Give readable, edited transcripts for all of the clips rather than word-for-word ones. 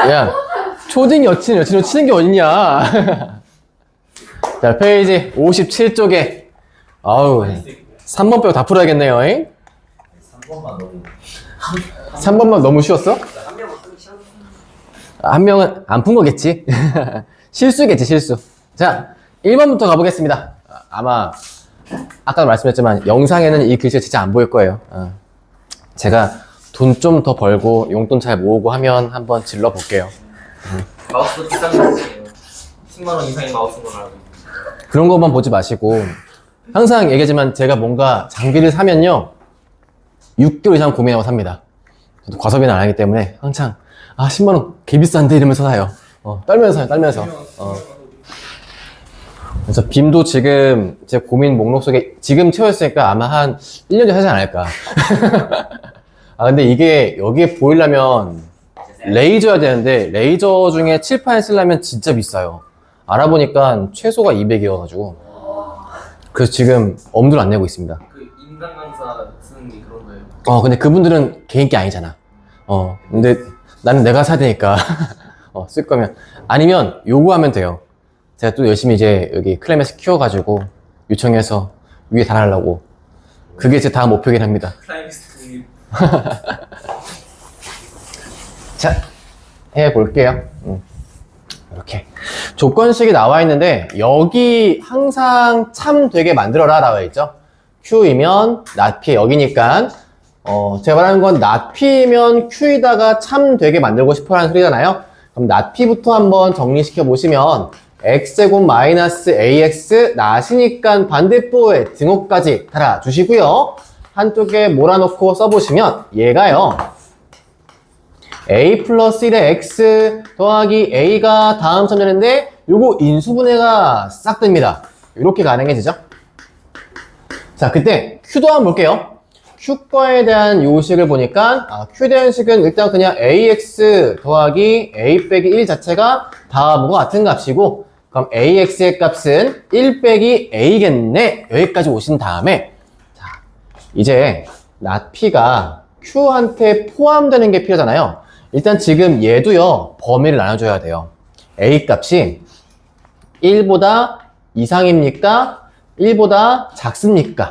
야, 초딩 여친으로 치는 게 어딨냐. 자, 페이지 57쪽에 아우 3번 빼고 다 풀어야겠네요. 3번만 너무 3번만 너무 쉬웠어? 한 명은 쓰기 싫어. 한 명은 안 푼 거겠지. 실수겠지, 실수. 자, 1번부터 가보겠습니다. 아마 아까도 말씀드렸지만 영상에는 이 글씨가 진짜 안 보일 거예요. 제가 돈 좀 더 벌고 용돈 잘 모으고 하면 한번 질러 볼게요. 마우스도 비싼 거 쓰세요. 10만 원 이상의 마우스인 건 알고 있어요. 그런 것만 보지 마시고 항상 얘기하지만 제가 뭔가 장비를 사면요 6개월 이상 고민하고 삽니다. 저도 과소비는 안 하기 때문에 항상 10만원 개 비싼데 이러면서 사요. 떨면서 사요, 떨면서. 그래서 빔도 지금 제 고민 목록 속에 지금 채웠으니까 아마 한 1년 전에 하지 않을까. 근데 이게 여기에 보이려면 레이저야 되는데 레이저 중에 칠판 쓰려면 진짜 비싸요. 알아보니까 최소가 200이어가지고 그래서 지금 엄두를 안 내고 있습니다. 그 인간 강사 쓰는 게 그런 거예요. 근데 그분들은 개인 게 아니잖아. 근데 나는 내가 사야 되니까 쓸 거면 아니면 요구하면 돼요. 제가 또 열심히 이제 여기 클라이맥스 키워가지고 요청해서 위에 달아달라고. 그게 제 다음 목표긴 합니다. 클라이맥스 자, 해볼게요. 이렇게 조건식이 나와 있는데 여기 항상 참 되게 만들어라 나와 있죠. Q이면 not 여기니까 제가 말하는 건 not P면 Q에다가 참 되게 만들고 싶어라는 소리잖아요. 그럼 not P부터 한번 정리시켜 보시면 x제곱 마이너스 ax not이니까 반대부호에 등호까지 달아주시고요. 한쪽에 몰아놓고 써보시면 얘가요 a 플러스 1의 x 더하기 a가 다음 점 되는데 요거 인수분해가 싹 됩니다. 이렇게 가능해지죠. 자, 그때 q도 한번 볼게요. q과에 대한 요식을 보니까 q에 대한 식은 일단 그냥 ax 더하기 a 빼기 1 자체가 다 뭐가 같은 값이고 그럼 ax의 값은 1 빼기 a겠네. 여기까지 오신 다음에 자, 이제 not p가 q한테 포함되는 게 필요하잖아요. 일단 지금 얘도요 범위를 나눠줘야 돼요. a 값이 1보다 이상입니까? 1보다 작습니까?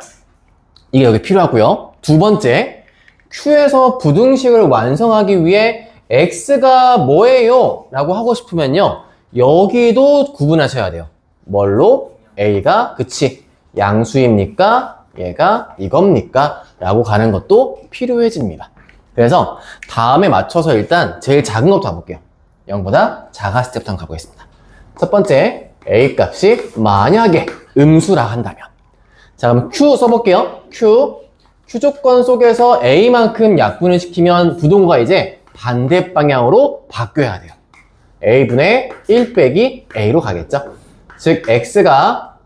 이게 여기 필요하고요. 두 번째, q에서 부등식을 완성하기 위해 x가 뭐예요? 라고 하고 싶으면요 여기도 구분하셔야 돼요. 뭘로? a가 그치 양수입니까? 얘가 이겁니까? 라고 가는 것도 필요해집니다. 그래서 다음에 맞춰서 일단 제일 작은 것부터 가볼게요. 0보다 작았을 때부터 한번 가보겠습니다. 첫 번째, a 값이 만약에 음수라 한다면 자, 그럼 q 써볼게요. q 조건 속에서 a만큼 약분을 시키면 부동호가 이제 반대 방향으로 바뀌어야 돼요. a분의 1 빼기 a로 가겠죠. 즉 x가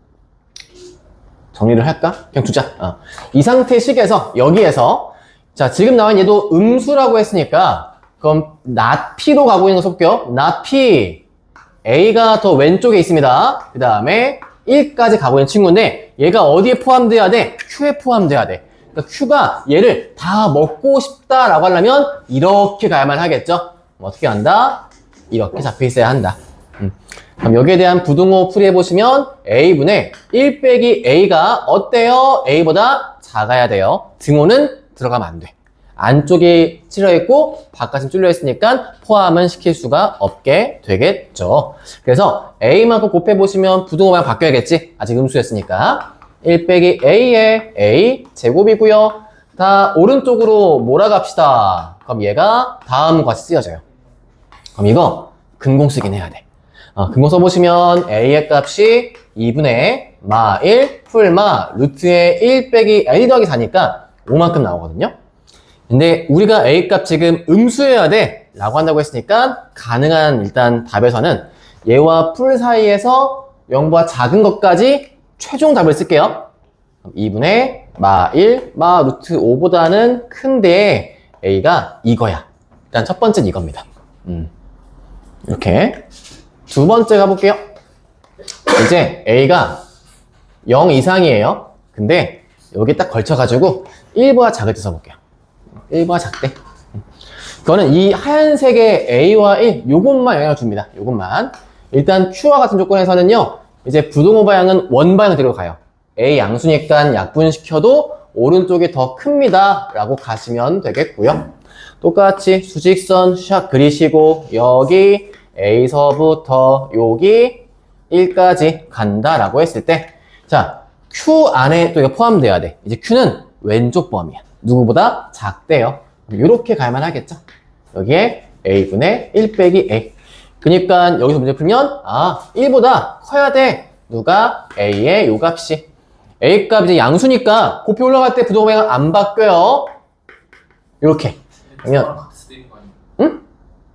정리를 할까? 그냥 두자. 이 상태 식에서 여기에서 자, 지금 나온 얘도 음수라고 했으니까 그럼 not p로 가고 있는 거 써볼게요. not p a가 더 왼쪽에 있습니다. 그 다음에 1까지 가고 있는 친구인데 얘가 어디에 포함돼야 돼? q에 포함돼야 돼. 그러니까 q가 얘를 다 먹고 싶다라고 하려면 이렇게 가야만 하겠죠. 어떻게 한다? 이렇게 잡혀 있어야 한다. 그럼 여기에 대한 부등호 풀이해보시면 a분의 1 빼기 a가 어때요? a보다 작아야 돼요. 등호는 들어가면 안 돼. 안쪽이 찔러있고 바깥은 뚫려있으니까 포함은 시킬 수가 없게 되겠죠. 그래서 a만큼 곱해보시면 부등호만 바뀌어야겠지. 아직 음수였으니까 1 빼기 a에 a 제곱이고요. 다 오른쪽으로 몰아갑시다. 그럼 얘가 다음과 같이 쓰여져요. 그럼 이거 근공 쓰긴 해야 돼. 근공 써보시면 a의 값이 2분의 마 1 풀마 루트의 1 빼기 a 더하기 4니까 5만큼 나오거든요. 근데 우리가 a 값 지금 음수여야 돼 라고 한다고 했으니까 가능한 일단 답에서는 얘와 풀 사이에서 0보다 작은 것까지 최종 답을 쓸게요. 2분의 마 1 마 루트 5보다는 큰데 a가 이거야. 일단 첫 번째는 이겁니다. 이렇게 두 번째 가볼게요. 이제 a가 0 이상이에요. 근데 여기 딱 걸쳐가지고 1보다 작을 때 써볼게요. 1보다 작대. 그거는 이 하얀색의 A와 1, 요것만 영향을 줍니다. 요것만. 일단 Q와 같은 조건에서는요, 이제 부동호 방향은 원방향 대로 가요. A 양수니까 약분시켜도 오른쪽이 더 큽니다. 라고 가시면 되겠고요. 똑같이 수직선 샥 그리시고, 여기 A서부터 여기 1까지 간다라고 했을 때, 자, Q 안에 또 이거 포함돼야 돼. 이제 Q는 왼쪽 범위야. 누구보다 작대요. 이렇게 가야만 하겠죠. 여기에 A분의 1 빼기 A. 그러니까 여기서 문제 풀면 1보다 커야 돼. 누가? A의 요 값이. A 값 이제 양수니까 곱표 올라갈 때 부동호 방향 안 바뀌어요. 이렇게. 그러면 같을 수도 있는 거 아니에요? 응?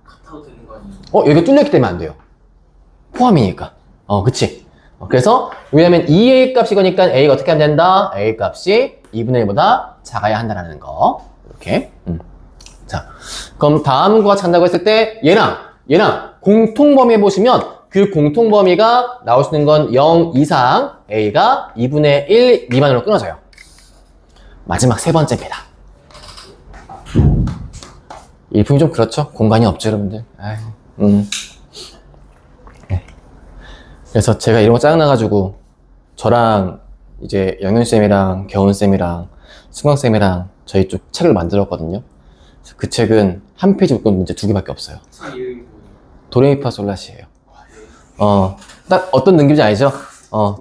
같아도 되는 거 아니에요? 여기 뚫렸기 때문에 안 돼요. 포함이니까. 그치. 그래서 왜냐면 2A 값이 거니까 A가 어떻게 하면 된다? A 값이 2분의 1보다 작아야 한다는 거. 이렇게. 자, 그럼 다음과 같이 했을 때 얘랑 공통범위 보시면 그 공통범위가 나올 수 있는 건 0 이상 A가 2분의 1 미만으로 끊어져요. 마지막 세 번째입니다. 일품이 좀 그렇죠? 공간이 없죠, 여러분들. 네. 그래서 제가 이런 거 짜증나가지고 저랑 이제 영윤쌤이랑 겨운쌤이랑 승광쌤이랑 저희 쪽 책을 만들었거든요. 그 책은 한 페이지 묶은 문제 2개밖에 없어요. 책 이름이 뭐예요? 도레미파솔라시예요. 딱 어떤 느낌인지 알죠?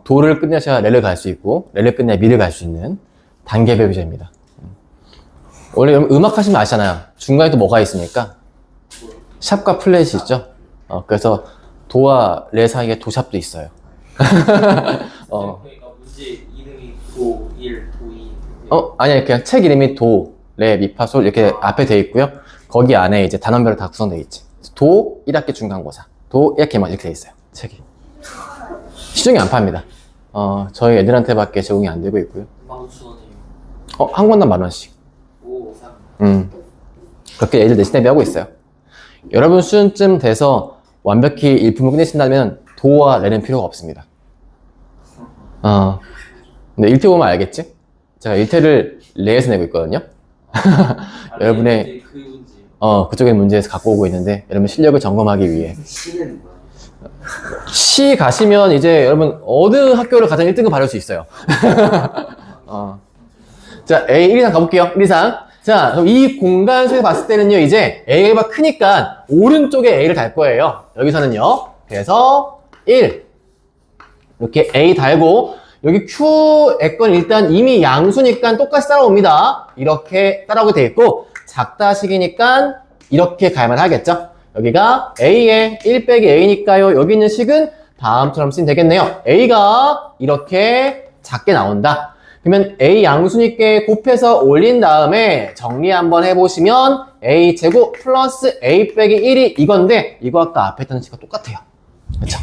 도를 끝내셔야 레를 갈 수 있고 레를 끝내야 미를 갈 수 있는 단계별 교재입니다. 원래 여러분 음악 하시면 아시잖아요. 중간에 또 뭐가 있습니까? 샵과 플랫이 있죠. 그래서 도와 레 사이에 도샵도 있어요. 그러니까 문제 이름이 도, 1, 도, 2 아니요. 그냥 책 이름이 도, 레, 미, 파, 솔 이렇게 앞에 돼 있고요. 거기 안에 이제 단원별로 다 구성되어 있지. 도 1학기 중간고사, 도 1학기만 이렇게 돼 있어요. 책이. 시중에 안 팝니다. 저희 애들한테밖에 제공이 안 되고 있고요. 15,000원이에요. 한 권당 10,000원씩. 오, 3. 그렇게 애들 내신 대비하고 있어요. 여러분 수준쯤 돼서 완벽히 일품을 끝내신다면 도와 레는 필요가 없습니다. 근데 1태 보면 알겠지? 제가 1태를 레에서 내고 있거든요. 여러분의 그 문제. 그쪽의 문제에서 갖고 오고 있는데 여러분 실력을 점검하기 위해 C는 뭐야? 시 가시면 이제 여러분 어느 학교를 가장 1등급 받을 수 있어요. 자, A 1 이상 가볼게요. 1 이상. 자, 그럼 이 공간 속에 봤을 때는요, 이제 A가 크니까 오른쪽에 A를 달 거예요. 여기서는요. 그래서 1. 이렇게 A 달고, 여기 Q의 건 일단 이미 양수니까 똑같이 따라옵니다. 이렇게 따라오게 돼 있고, 작다식이니까 이렇게 가야만 하겠죠. 여기가 A의 1 빼기 A니까요. 여기 있는 식은 다음처럼 쓰면 되겠네요. A가 이렇게 작게 나온다. 그러면 A 양수니까 곱해서 올린 다음에 정리 한번 해보시면 A 제곱 플러스 A 빼기 1이 이건데 이거 아까 앞에 있던 식과 똑같아요. 그렇죠?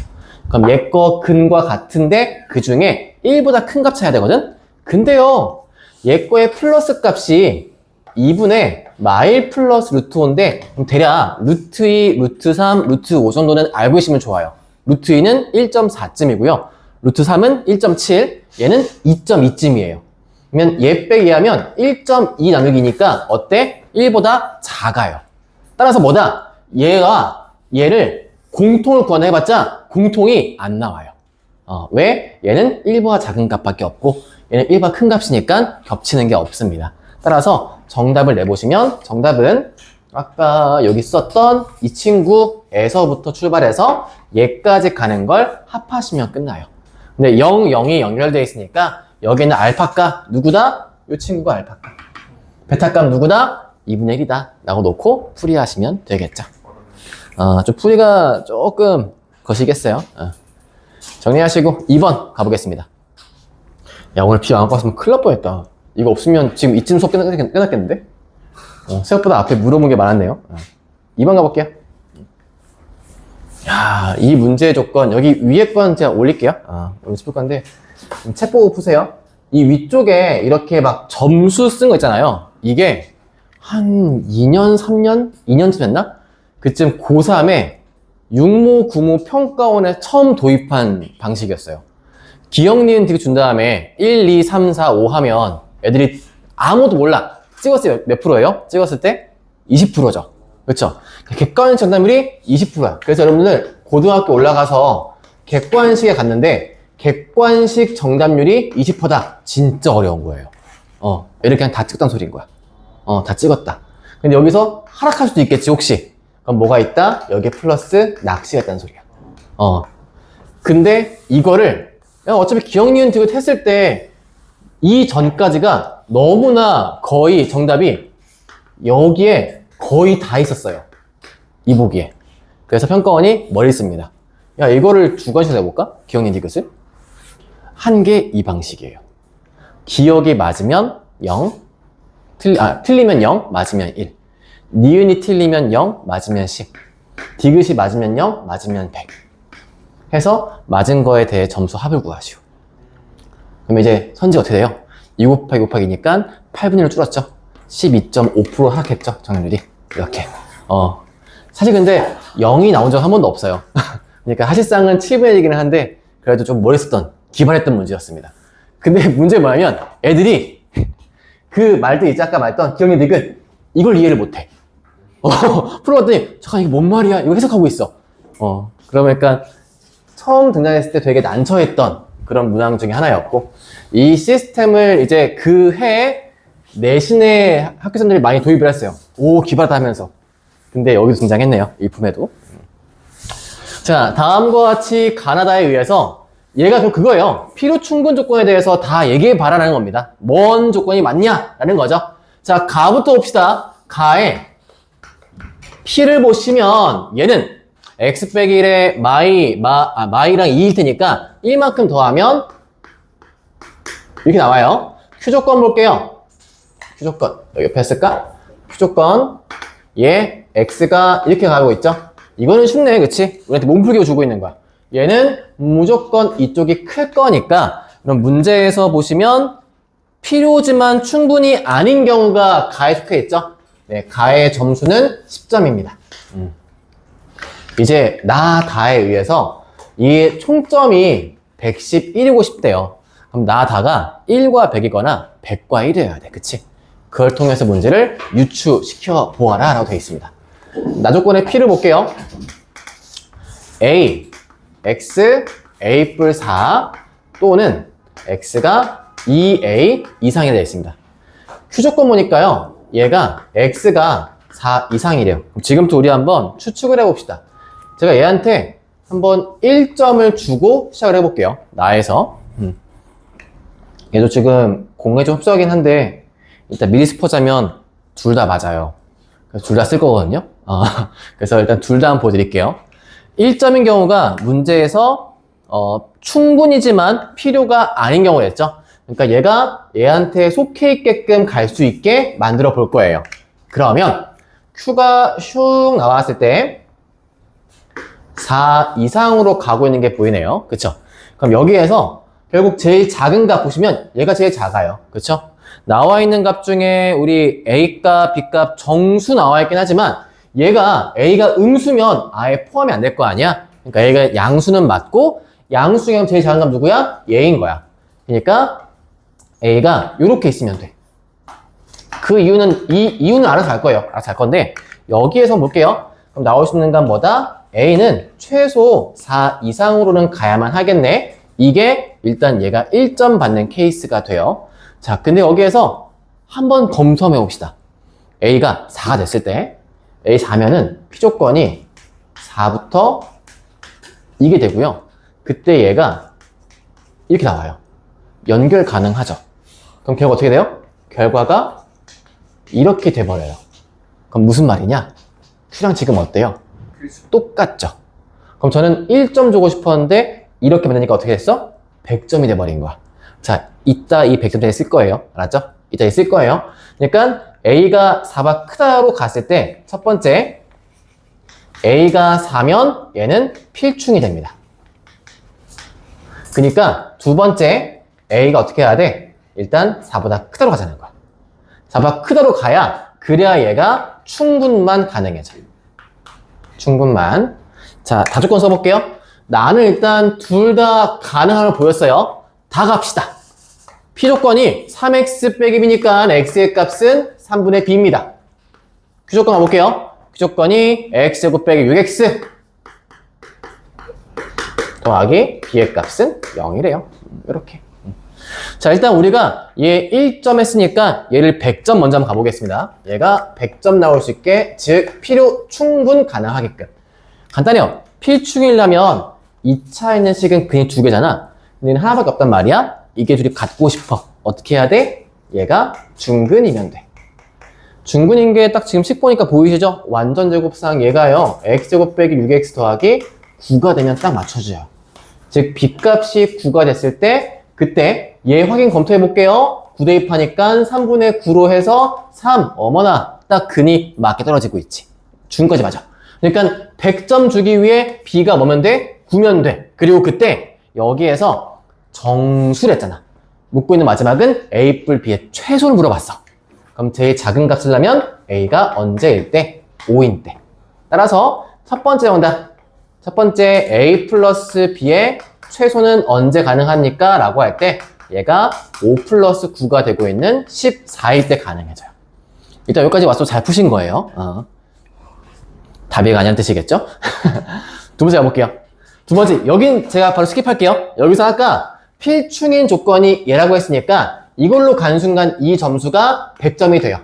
그럼 얘 거 근과 같은데 그 중에 1보다 큰 값 차야 되거든? 근데요 얘 거의 플러스 값이 2분의 마일 플러스 루트 5인데 대략 루트 2, 루트 3, 루트 5 정도는 알고 계시면 좋아요. 루트 2는 1.4쯤이고요. 루트 3은 1.7, 얘는 2.2쯤이에요. 그러면 얘 빼기 하면 1.2 나누기니까 어때? 1보다 작아요. 따라서 뭐다? 얘를 공통을 구하나 해봤자 공통이 안 나와요. 왜? 얘는 1보다 작은 값밖에 없고 얘는 1보다 큰 값이니까 겹치는 게 없습니다. 따라서 정답을 내보시면 정답은 아까 여기 썼던 이 친구에서부터 출발해서 얘까지 가는 걸 합하시면 끝나요. 근데 0, 0이 연결되어 있으니까 여기는 알파값 누구다? 이 친구가 알파값. 베타값 누구다? 2분의 1이다 라고 놓고 풀이하시면 되겠죠. 좀 풀이가 조금 거시겠어요. 정리하시고 2번 가보겠습니다. 야, 오늘 비 안 갖고 왔으면 큰일 날 뻔했다. 이거 없으면 지금 이쯤 수업 끝났겠는데? 생각보다 앞에 물어본 게 많았네요. 2번 가볼게요. 야, 이 문제의 조건, 여기 위에 건 제가 올릴게요. 여기 풀 건데, 책 보고 푸세요. 이 위쪽에 이렇게 막 점수 쓴 거 있잖아요. 이게 한 2년, 3년? 2년쯤 됐나? 그쯤 고3에 육모, 구모 평가원에 처음 도입한 방식이었어요. 기억, 니은, 디귿 준 다음에 1, 2, 3, 4, 5 하면 애들이 아무도 몰라. 찍었어요. 몇 프로예요? 찍었을 때 20%죠. 그쵸? 객관식 정답률이 20%야. 그래서 여러분들 고등학교 올라가서 객관식에 갔는데 객관식 정답률이 20%다. 진짜 어려운 거예요. 이렇게 그냥 다 찍었다는 소리인 거야. 다 찍었다. 근데 여기서 하락할 수도 있겠지, 혹시. 그럼 뭐가 있다? 여기에 플러스 낚시가 있다는 소리야. 근데 이거를 그냥 어차피 기억, 니은, 디귿 했을 때 이 전까지가 너무나 거의 정답이 여기에 거의 다 있었어요. 이 보기에. 그래서 평가원이 머리 씁니다. 야, 이거를 두 가지로 해볼까? 기억, 니은, 디귿을. 한 개 이 방식이에요. 기억이 맞으면 0, 틀리면 0, 맞으면 1. 니은이 틀리면 0, 맞으면 10. 디귿이 맞으면 0, 맞으면 100. 해서 맞은 거에 대해 점수 합을 구하시오. 그럼 이제 선지가 어떻게 돼요? 2 곱하기 곱하기 니까 8분의 1로 줄었죠? 12.5% 하락했죠? 정답률이. 이렇게. 사실 근데 0이 나온 적 한 번도 없어요. 그러니까 사실상은 7분의 1이기는 한데 그래도 좀 머리 쓰던, 기발했던 문제였습니다. 근데 문제는 뭐냐면 애들이 그 말들 있지, 아까 말했던 기억, 니은, 디귿 이걸 이해를 못해. 풀어봤더니 잠깐 이게 뭔 말이야? 이거 해석하고 있어. 그러니까 처음 등장했을 때 되게 난처했던 그런 문항 중에 하나였고, 이 시스템을 이제 그 해에 내신에 학교생들이 많이 도입을 했어요. 오, 기발하다 하면서. 근데 여기도 등장했네요. 일품에도. 자, 다음과 같이 가나다에 의해서 얘가 그럼 그거예요. 필요 충분 조건에 대해서 다 얘기해 봐라라는 겁니다. 뭔 조건이 맞냐라는 거죠. 자, 가부터 봅시다. 가에 P를 보시면 얘는 x 빼기 1에 마이랑 2일 테니까 1만큼 더하면 이렇게 나와요. Q조건 볼게요. Q조건 여기 옆에 했을까? Q조건 얘 x가 이렇게 가고 있죠. 이거는 쉽네, 그치? 우리한테 몸풀기로 주고 있는 거야. 얘는 무조건 이쪽이 클 거니까, 그럼 문제에서 보시면 필요지만 충분히 아닌 경우가 가에 속해 있죠. 네, 가의 점수는 10점입니다. 이제 나 다에 의해서 이 총점이 111이고 싶대요. 그럼 나 다가 1과 100이거나 100과 1이어야 돼. 그치? 그걸 통해서 문제를 유추시켜 보아라 라고 되어 있습니다. 나 조건의 P를 볼게요. A, X, A 뿔 4 또는 X가 2A 이상이 되어 있습니다. Q 조건 보니까요. 얘가 X가 4 이상이래요. 그럼 지금부터 우리 한번 추측을 해봅시다. 제가 얘한테 한번 1점을 주고 시작을 해볼게요. 나에서. 얘도 지금 공에 좀 흡수하긴 한데 일단 미리 스포자면 둘 다 맞아요. 그래서 둘 다 쓸 거거든요. 그래서 일단 둘 다 한번 보여드릴게요. 1점인 경우가 문제에서 충분이지만 필요가 아닌 경우를 했죠. 그러니까 얘가 얘한테 속해 있게끔 갈 수 있게 만들어 볼 거예요. 그러면 Q가 슉 나왔을 때 4 이상으로 가고 있는 게 보이네요. 그쵸? 그럼 여기에서 결국 제일 작은 값 보시면 얘가 제일 작아요. 그쵸? 나와 있는 값 중에 우리 A값, B값 정수 나와 있긴 하지만 얘가 A가 음수면 아예 포함이 안 될 거 아니야? 그러니까 얘가 양수는 맞고 양수 중에 제일 작은 값 누구야? 얘인 거야. 그러니까 A가 이렇게 있으면 돼. 그 이유는 이유는 알아서 알 거예요. 알아서 알 건데 여기에서 볼게요. 그럼 나올 수 있는 건 뭐다? A는 최소 4 이상으로는 가야만 하겠네. 이게 일단 얘가 1점 받는 케이스가 돼요. 자, 근데 여기에서 한번 검토해 봅시다. A가 4가 됐을 때 A 4면은 P조건이 4부터 이게 되고요. 그때 얘가 이렇게 나와요. 연결 가능하죠. 그럼 결과 어떻게 돼요? 결과가 이렇게 돼버려요. 그럼 무슨 말이냐? Q랑 지금 어때요? 똑같죠. 그럼 저는 1점 주고 싶었는데 이렇게 만드니까 어떻게 됐어? 100점이 돼버린 거야. 자, 이따 이 100점 쓸 거예요. 알았죠? 이따 쓸 거예요. 그러니까 A가 4가 크다로 갔을 때 첫 번째 A가 4면 얘는 필충이 됩니다. 그러니까 두 번째 A가 어떻게 해야 돼? 일단 4보다 크다로 가자는 거야. 4보다 크다로 가야 그래야 얘가 충분만 가능해져요. 충분만. 자, 다조건 써볼게요. 나는 일단 둘 다 가능함을 보였어요. 다 갑시다. P조건이 3x 빼기 b니까 x의 값은 3분의 b입니다. Q조건 가볼게요. 조건이 x제곱 빼기 6x 더하기 b의 값은 0이래요. 이렇게. 자, 일단 우리가 얘 1점 했으니까 얘를 100점 먼저 한번 가보겠습니다. 얘가 100점 나올 수 있게, 즉 필요 충분 가능하게끔. 간단해요. 필충이려면 2차에 있는 식은 근이 두 개잖아. 근데 하나밖에 없단 말이야. 이게 둘이 같고 싶어. 어떻게 해야 돼? 얘가 중근이면 돼. 중근인 게 딱 지금 식 보니까 보이시죠? 완전 제곱상 얘가요, x제곱 빼기 6x 더하기 9가 되면 딱 맞춰줘요. 즉 b값이 9가 됐을 때 그때 얘 확인 검토해 볼게요. 9 대입하니까 3분의 9로 해서 3. 어머나, 딱 근이 맞게 떨어지고 있지. 중까지 맞아. 그러니까 100점 주기 위해 b가 뭐면 돼? 9면 돼. 그리고 그때 여기에서 정수랬잖아. 묻고 있는 마지막은 a 뿔 b의 최소를 물어봤어. 그럼 제일 작은 값을 내면 a가 언제일 때? 5인 때. 따라서 첫 번째 정답. 첫 번째 a 플러스 b의 최소는 언제 가능합니까? 라고 할 때 얘가 5 플러스 9가 되고 있는 14일 때 가능해져요. 일단 여기까지 와서 잘 푸신 거예요. 답이 아니란 뜻이겠죠? 두 번째 가볼게요. 두 번째, 여긴 제가 바로 스킵할게요. 여기서 아까 필충인 조건이 얘라고 했으니까 이걸로 간 순간 이 점수가 100점이 돼요.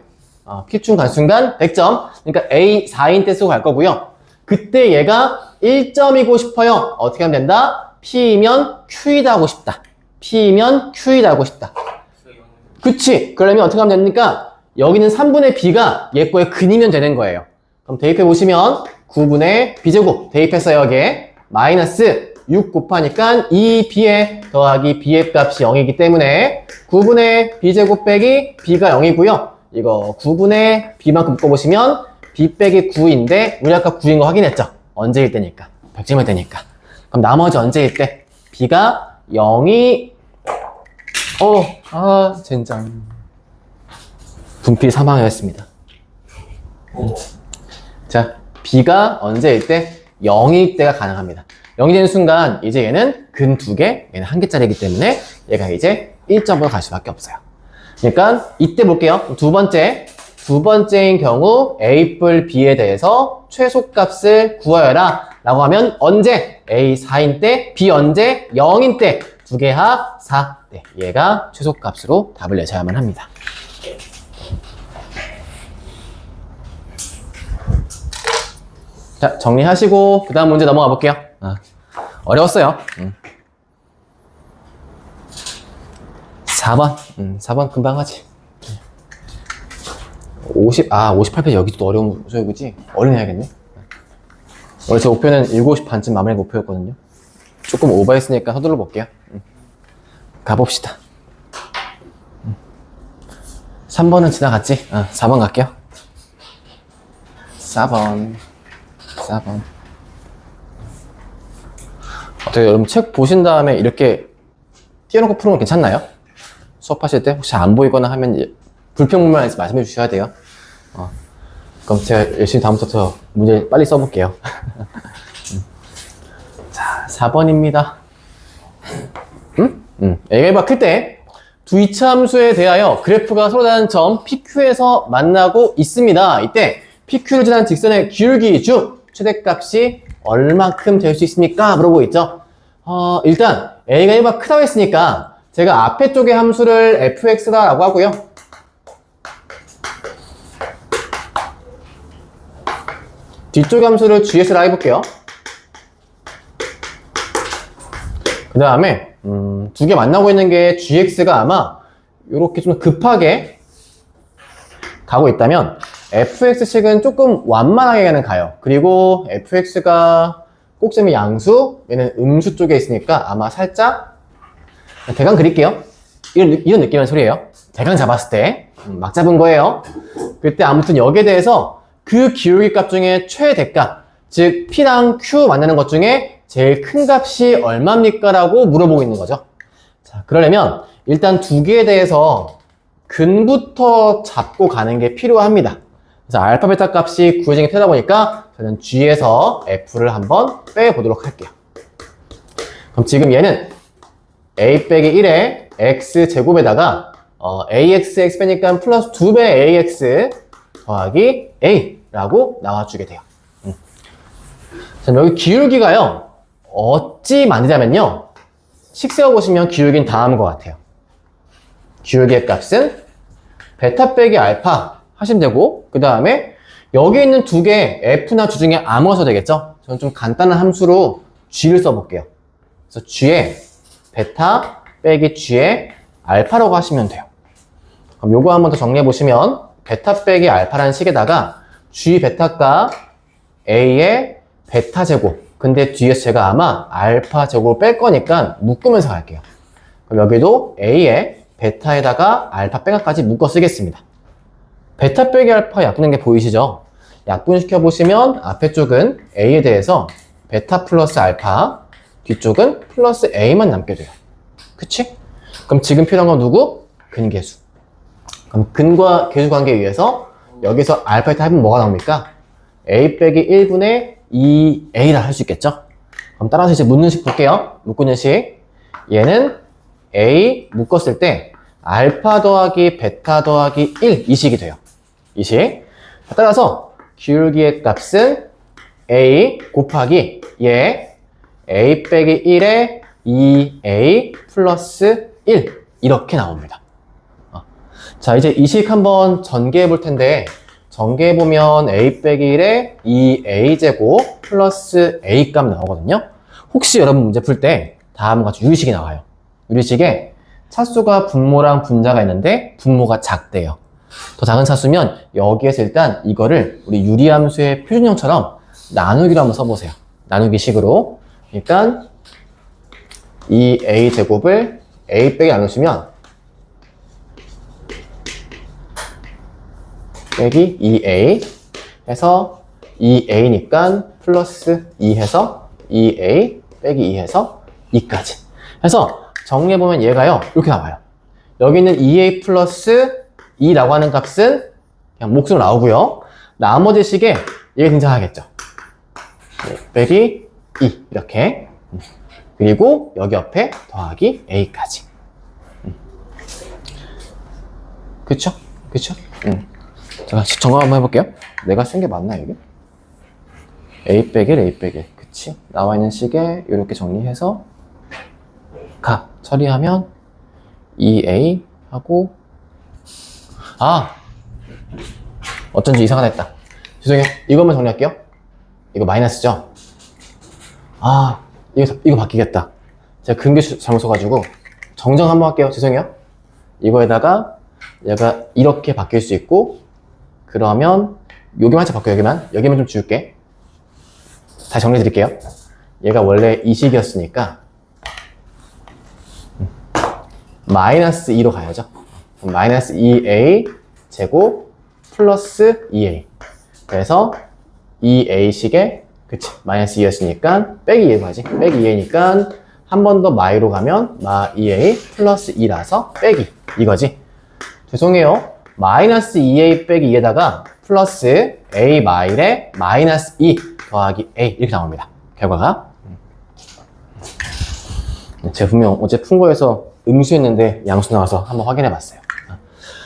필충 간 순간 100점. 그러니까 A 4인 때 쓰고 갈 거고요. 그때 얘가 1점이고 싶어요. 어떻게 하면 된다? P이면 Q이다 하고 싶다. P이면 Q이다 하고 싶다. 그치? 그러면 어떻게 하면 됩니까? 여기는 3분의 B가 얘 거의 근이면 되는 거예요. 그럼 대입해 보시면 9분의 B제곱 대입했어요. 여기에 마이너스 6 곱하니까 2B에 더하기 B의 값이 0이기 때문에 9분의 B제곱 빼기 B가 0이고요. 이거 9분의 B만큼 묶어보시면 B 빼기 9인데 우리 아까 9인 거 확인했죠? 언제일 때니까. 100점일 때니까. 그럼 나머지 언제일 때? B가 0이 젠장. 분필 사망하였습니다. 자, B가 언제일 때? 0일 때가 가능합니다. 0이 되는 순간 이제 얘는 근 2개, 얘는 1개짜리이기 때문에 얘가 이제 1점으로 갈 수밖에 없어요. 그러니까 이때 볼게요. 두 번째인 경우 A 뿔 B에 대해서 최소값을 구하여라 라고 하면 언제? A 4인 때, B 언제? 0인 때, 두 개 합 4. 네, 얘가 최소값으로 답을 내셔야만 합니다. 자, 정리하시고 그 다음 문제 넘어가 볼게요. 어려웠어요. 4번. 4번 금방 하지. 58페이지 여기도 어려운 소요구지? 어린해야겠네. 원래 제 목표는 7시 반쯤 마무리 목표였거든요. 조금 오버했으니까 서둘러 볼게요. 가봅시다. 3번은 지나갔지? 4번 갈게요. 4번. 어떻게 여러분 책 보신 다음에 이렇게 띄워놓고 푸는 거 괜찮나요? 수업하실 때 혹시 안 보이거나 하면 불평물만 말씀해 주셔야 돼요. 그럼 제가 열심히 다음부터 문제 빨리 써볼게요. 자, 4번입니다. A가 1바 클 때 두 이차함수에 대하여 그래프가 서로 다른 점 PQ에서 만나고 있습니다. 이때 PQ를 지난 직선의 기울기 중 최대값이 얼마큼 될 수 있습니까? 물어보고 있죠. 일단 A가 1바 크다고 했으니까 제가 앞에 쪽의 함수를 fx다라고 하고요. 뒤쪽 함수를 gs라 해볼게요. 그 다음에 두 개 만나고 있는 게 gx가 아마 이렇게 좀 급하게 가고 있다면 fx식은 조금 완만하게 가요. 그리고 fx가 꼭지점이 양수, 얘는 음수 쪽에 있으니까 아마 살짝 대강 그릴게요. 이런 느낌의 소리예요. 대강 잡았을 때 막 잡은 거예요. 그때 아무튼 여기에 대해서 그 기울기 값 중에 최대값, 즉 P랑 Q 만나는 것 중에 제일 큰 값이 얼마입니까? 라고 물어보고 있는 거죠. 자, 그러려면 일단 두 개에 대해서 근부터 잡고 가는 게 필요합니다. 그래서 알파, 베타 값이 구해지게 되다 보니까 저는 G에서 F를 한번 빼보도록 할게요. 그럼 지금 얘는 A 빼기 1에 X 제곱에다가 AX, X 빼니까 플러스 2배 AX 더하기 A. 1이라고 나와주게 돼요. 자, 여기 기울기가요, 어찌 만들자면요, 식 세워보시면 기울기는 다음과 같아요. 기울기의 값은 베타 빼기 알파 하시면 되고, 그 다음에 여기 있는 두 개 f나 g 중에 아무나 써도 되겠죠? 저는 좀 간단한 함수로 g를 써볼게요. 그래서 g에 베타 빼기 g에 알파라고 하시면 돼요. 그럼 요거 한번 더 정리해보시면 베타 빼기 알파라는 식에다가 g 베타가 a의 베타 제곱, 근데 뒤에서 제가 아마 알파 제곱을 뺄 거니까 묶으면서 갈게요. 그럼 여기도 a의 베타에다가 알파 빼기까지 묶어 쓰겠습니다. 베타 빼기 알파 약분된 게 보이시죠? 약분시켜 보시면 앞에 쪽은 a에 대해서 베타 플러스 알파, 뒤쪽은 플러스 a만 남게 돼요. 그치? 그럼 지금 필요한 건 누구? 근계수. 그럼 근과 계수 관계에 의해서 여기서 알파의 합은 뭐가 나옵니까? a 빼기 1분의 2a라 할 수 있겠죠? 그럼 따라서 이제 묶는 식 볼게요. 묶는 식. 얘는 a 묶었을 때 알파 더하기 베타 더하기 1 이 식이 돼요. 이 식. 따라서 기울기의 값은 a 곱하기 얘 a 빼기 1에 2a 플러스 1 이렇게 나옵니다. 자, 이제 이 식 한번 전개해 볼 텐데, 전개해 보면 a 빼기 1에 2a 제곱 플러스 a 값 나오거든요. 혹시 여러분 문제 풀 때 다음과 같이 유리식이 나와요. 유리식에 차수가 분모랑 분자가 있는데 분모가 작대요. 더 작은 차수면 여기에서 일단 이거를 우리 유리함수의 표준형처럼 나누기로 한번 써보세요. 나누기 식으로. 그러니까 2a 제곱을 a 빼기 나누시면 빼기 2a 해서 2a니까 플러스 2 해서 2a 빼기 2 해서 2까지 해서 정리해보면 얘가요 이렇게 나와요. 여기 있는 2a 플러스 2라고 하는 값은 그냥 몫으로 나오고요. 나머지 식에 얘가 등장하겠죠. 빼기 2 이렇게. 그리고 여기 옆에 더하기 a까지. 그쵸? 그쵸? 제가 점검 한번 해볼게요. 내가 쓴 게 맞나 여기? a 빼기 1, a 빼기 1. 그치? 나와 있는 식에 이렇게 정리해서 값 처리하면 2a 하고 어쩐지 이상하다 했다. 죄송해요. 이것만 정리할게요. 이거 마이너스죠? 이거 바뀌겠다. 제가 근계수 잘못 써가지고 정정 한번 할게요. 죄송해요. 이거에다가 얘가 이렇게 바뀔 수 있고, 그러면 여기만 살짝 바꿔요. 여기만 좀 지울게. 다시 정리해 드릴게요. 얘가 원래 이 식이었으니까 마이너스 2로 가야죠. 마이너스 2a 제곱 플러스 2a. 그래서 2a식에 그치 마이너스 2였으니까 빼기 2로 가지. 빼기 2a니까 한 번 더 마이로 가면 마 2a 플러스 2라서 빼기 이거지. 죄송해요. 마이너스 2a 빼기 2에다가 플러스 a 마일에 마이너스 2 더하기 a 이렇게 나옵니다. 결과가. 제가 분명 어제 푼 거에서 음수였는데 양수 나와서 한번 확인해 봤어요.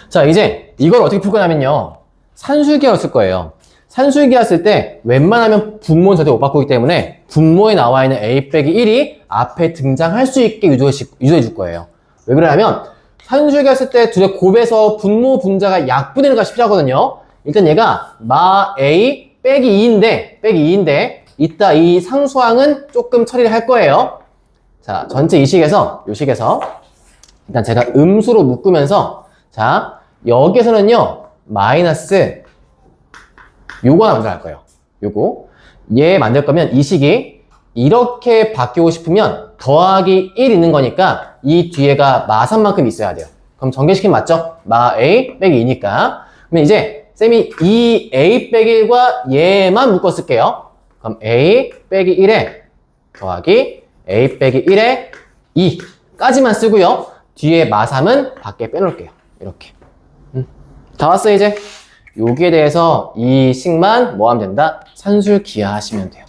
자, 이제 이걸 어떻게 풀 거냐면요. 산술기였을 거예요. 산술기였을 때 웬만하면 분모는 절대 못 바꾸기 때문에 분모에 나와 있는 a 빼기 1이 앞에 등장할 수 있게 유도해 줄 거예요. 왜 그러냐면 산술기였을 때 둘의 곱에서 분모 분자가 약분되는 값이 필요하거든요. 일단 얘가 마 a 빼기 2인데 이따 이 상수항은 조금 처리를 할 거예요. 자, 전체 이 식에서 일단 제가 음수로 묶으면서 자, 여기에서는요 마이너스 요거 하나 만들어 갈 거예요. 요거 얘 만들 거면 이 식이 이렇게 바뀌고 싶으면 더하기 1 있는 거니까 이 뒤에가 마산만큼 있어야 돼요. 그럼 전개시키면 맞죠? 마 a 빼기 2니까. 그러면 이제 쌤이 이 a 빼기 1과 얘만 묶어 쓸게요. 그럼 a 빼기 1에 더하기 a 빼기 1에 2까지만 쓰고요. 뒤에 마3은 밖에 빼놓을게요. 이렇게. 다 왔어요 이제. 여기에 대해서 이 식만 뭐 하면 된다? 산술기하 하시면 돼요.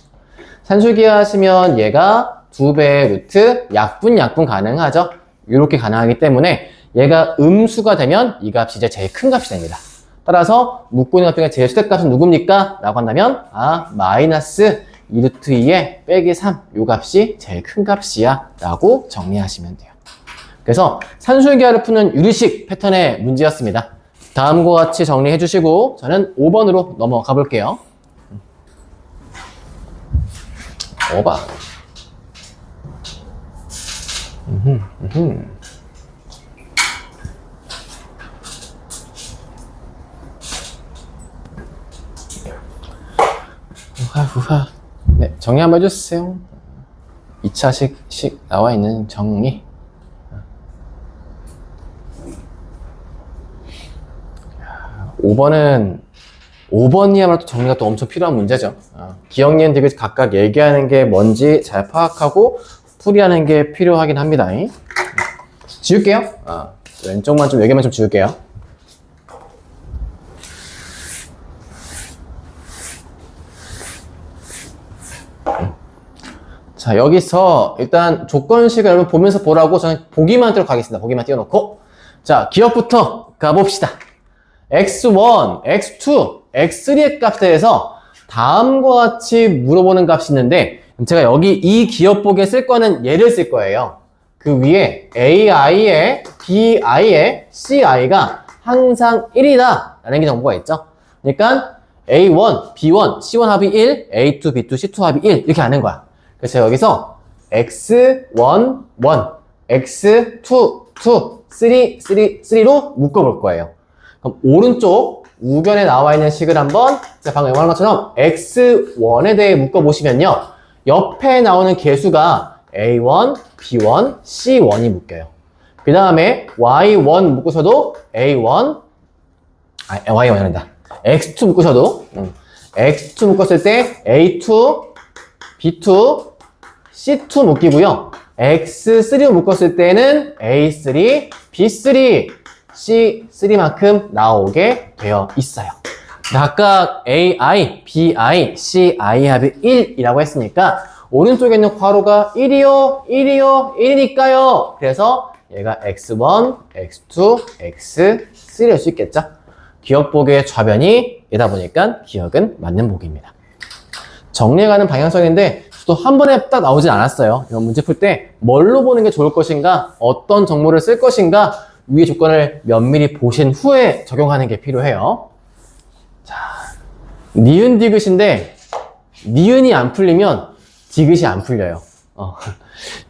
산술기하 하시면 얘가 2배의 루트 약분 가능하죠. 이렇게 가능하기 때문에 얘가 음수가 되면 이 값이 이제 제일 큰 값이 됩니다. 따라서 묶고 있는 값 중에 제일 최대값은 누굽니까? 라고 한다면 마이너스 2루트 2에 빼기 3 요 값이 제일 큰 값이야 라고 정리하시면 돼요. 그래서 산술기하를 푸는 유리식 패턴의 문제였습니다. 다음과 같이 정리해 주시고 저는 5번으로 넘어가 볼게요. 5번. 후하. 네, 정리 한번 해주세요. 2차식 나와 있는 정리. 5번이야말로 또 정리가 또 엄청 필요한 문제죠. 기억, 니은, 디귿 각각 얘기하는 게 뭔지 잘 파악하고 풀이하는 게 필요하긴 합니다. 지울게요. 왼쪽만 좀, 여기만 좀 지울게요. 자, 여기서 일단 조건식을 여러분 보면서 보라고 저는 보기만 하도록 하겠습니다. 보기만 띄워놓고. 자, 기억부터 가봅시다. x1, x2, x3의 값에 대해서 다음과 같이 물어보는 값이 있는데 제가 여기 이 기억보기에 쓸 거는 얘를 쓸 거예요. 그 위에 ai에 bi에 ci가 항상 1이다 라는 게 정보가 있죠. 그러니까 a1, b1, c1 합이 1, a2, b2, c2 합이 1 이렇게 하는 거야. 그래서 여기서 x1, 1, x2, 2, 3로 묶어볼 거예요. 그럼 오른쪽 우변에 나와 있는 식을 한번 방금 말한 것처럼 x1에 대해 묶어보시면요. 옆에 나오는 개수가 a1, b1, c1이 묶여요. 그 다음에 y1 묶으셔도 y1 아니다. x2 묶으셔도 x2 묶었을 때 a2, b2, c2 묶이고요. x3로 묶었을 때는 a3, b3, c3만큼 나오게 되어 있어요. 각각 ai, bi, ci 합이 1이라고 했으니까 오른쪽에 있는 괄호가 1이요, 1이요, 1이니까요. 그래서 얘가 x1, x2, x3일 수 있겠죠. 기억보기의 좌변이 얘다 보니까 기억은 맞는 보기입니다. 정리해가는 방향성인데 또 한 번에 딱 나오진 않았어요. 이런 문제 풀 때 뭘로 보는 게 좋을 것인가, 어떤 정보를 쓸 것인가 위의 조건을 면밀히 보신 후에 적용하는 게 필요해요. 자, 니은 디귿인데 니은이 안 풀리면 디귿이 안 풀려요.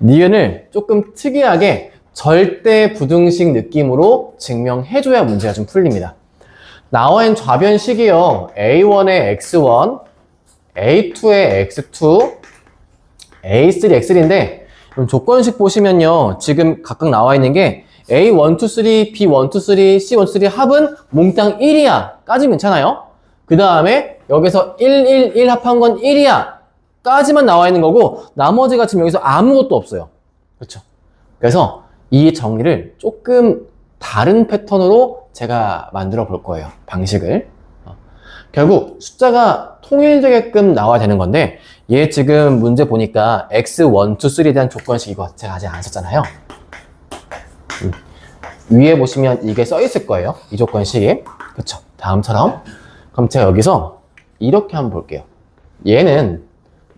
니은을 조금 특이하게 절대 부등식 느낌으로 증명해줘야 문제가 좀 풀립니다. 나와 있는 좌변식이요. A1의 x1, A2의 x2, A3, x3인데 조건식 보시면요. 지금 각각 나와 있는 게 A1, 2, 3, B1, 2, 3, C1, 2, 3 합은 몽땅 1이야. 까지면 괜찮아요? 그 다음에 여기서 1, 1, 1 합한 건 1이야. 까지만 나와 있는 거고 나머지가 지금 여기서 아무것도 없어요. 그렇죠? 그래서 이 정리를 조금 다른 패턴으로 제가 만들어 볼 거예요. 방식을. 결국 숫자가 통일되게끔 나와야 되는 건데 얘 지금 문제 보니까 x1, 2, 3에 대한 조건식 이거 제가 아직 안 썼잖아요. 위에 보시면 이게 써 있을 거예요. 이 조건식이. 그쵸? 다음처럼. 그럼 제가 여기서 이렇게 한번 볼게요. 얘는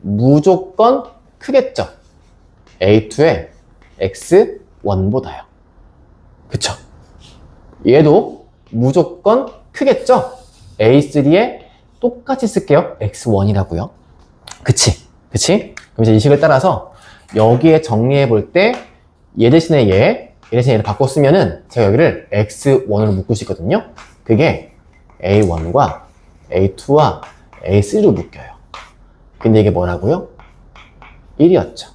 무조건 크겠죠? A2의 X1보다요. 그쵸? 얘도 무조건 크겠죠? A3에 똑같이 쓸게요. X1이라고요. 그치? 그럼 이제 이 식을 따라서 여기에 정리해 볼 때 얘 대신에 얘 대신에 얘를 바꿔 쓰면은 제가 여기를 X1으로 묶을 수 있거든요. 그게 A1과 A2와 A3로 묶여요. 근데 이게 뭐라고요? 1이었죠.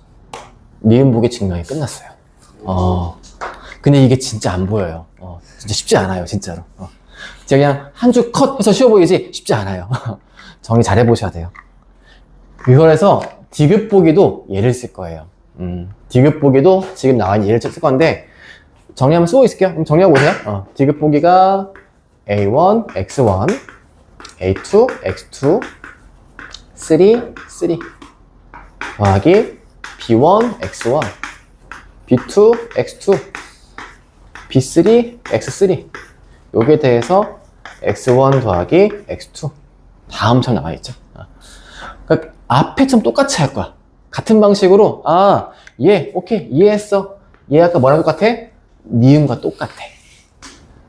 니은보기 증명이 끝났어요. 근데 이게 진짜 안 보여요. 진짜 쉽지 않아요, 진짜로. 제가 그냥 한 줄 컷 해서 쉬워 보이지 쉽지 않아요. 정리 잘 해보셔야 돼요. 이걸 해서 디귿보기도 얘를 쓸 거예요. 디귿보기도 지금 나와 있는 얘를 쓸 건데 정리하면 쓰고 있을게요. 그럼 정리하고 보세요. 디귿보기가 A1, X1, A2, X2, 3, 더하기 B1, X1, B2, X2, B3, X3 여기에 대해서 x1 더하기 x2 다음처럼 나와있죠. 그러니까 앞에처럼 똑같이 할 거야. 같은 방식으로 얘 오케이 이해했어. 얘 아까 뭐랑 똑같아? 니은과 똑같아.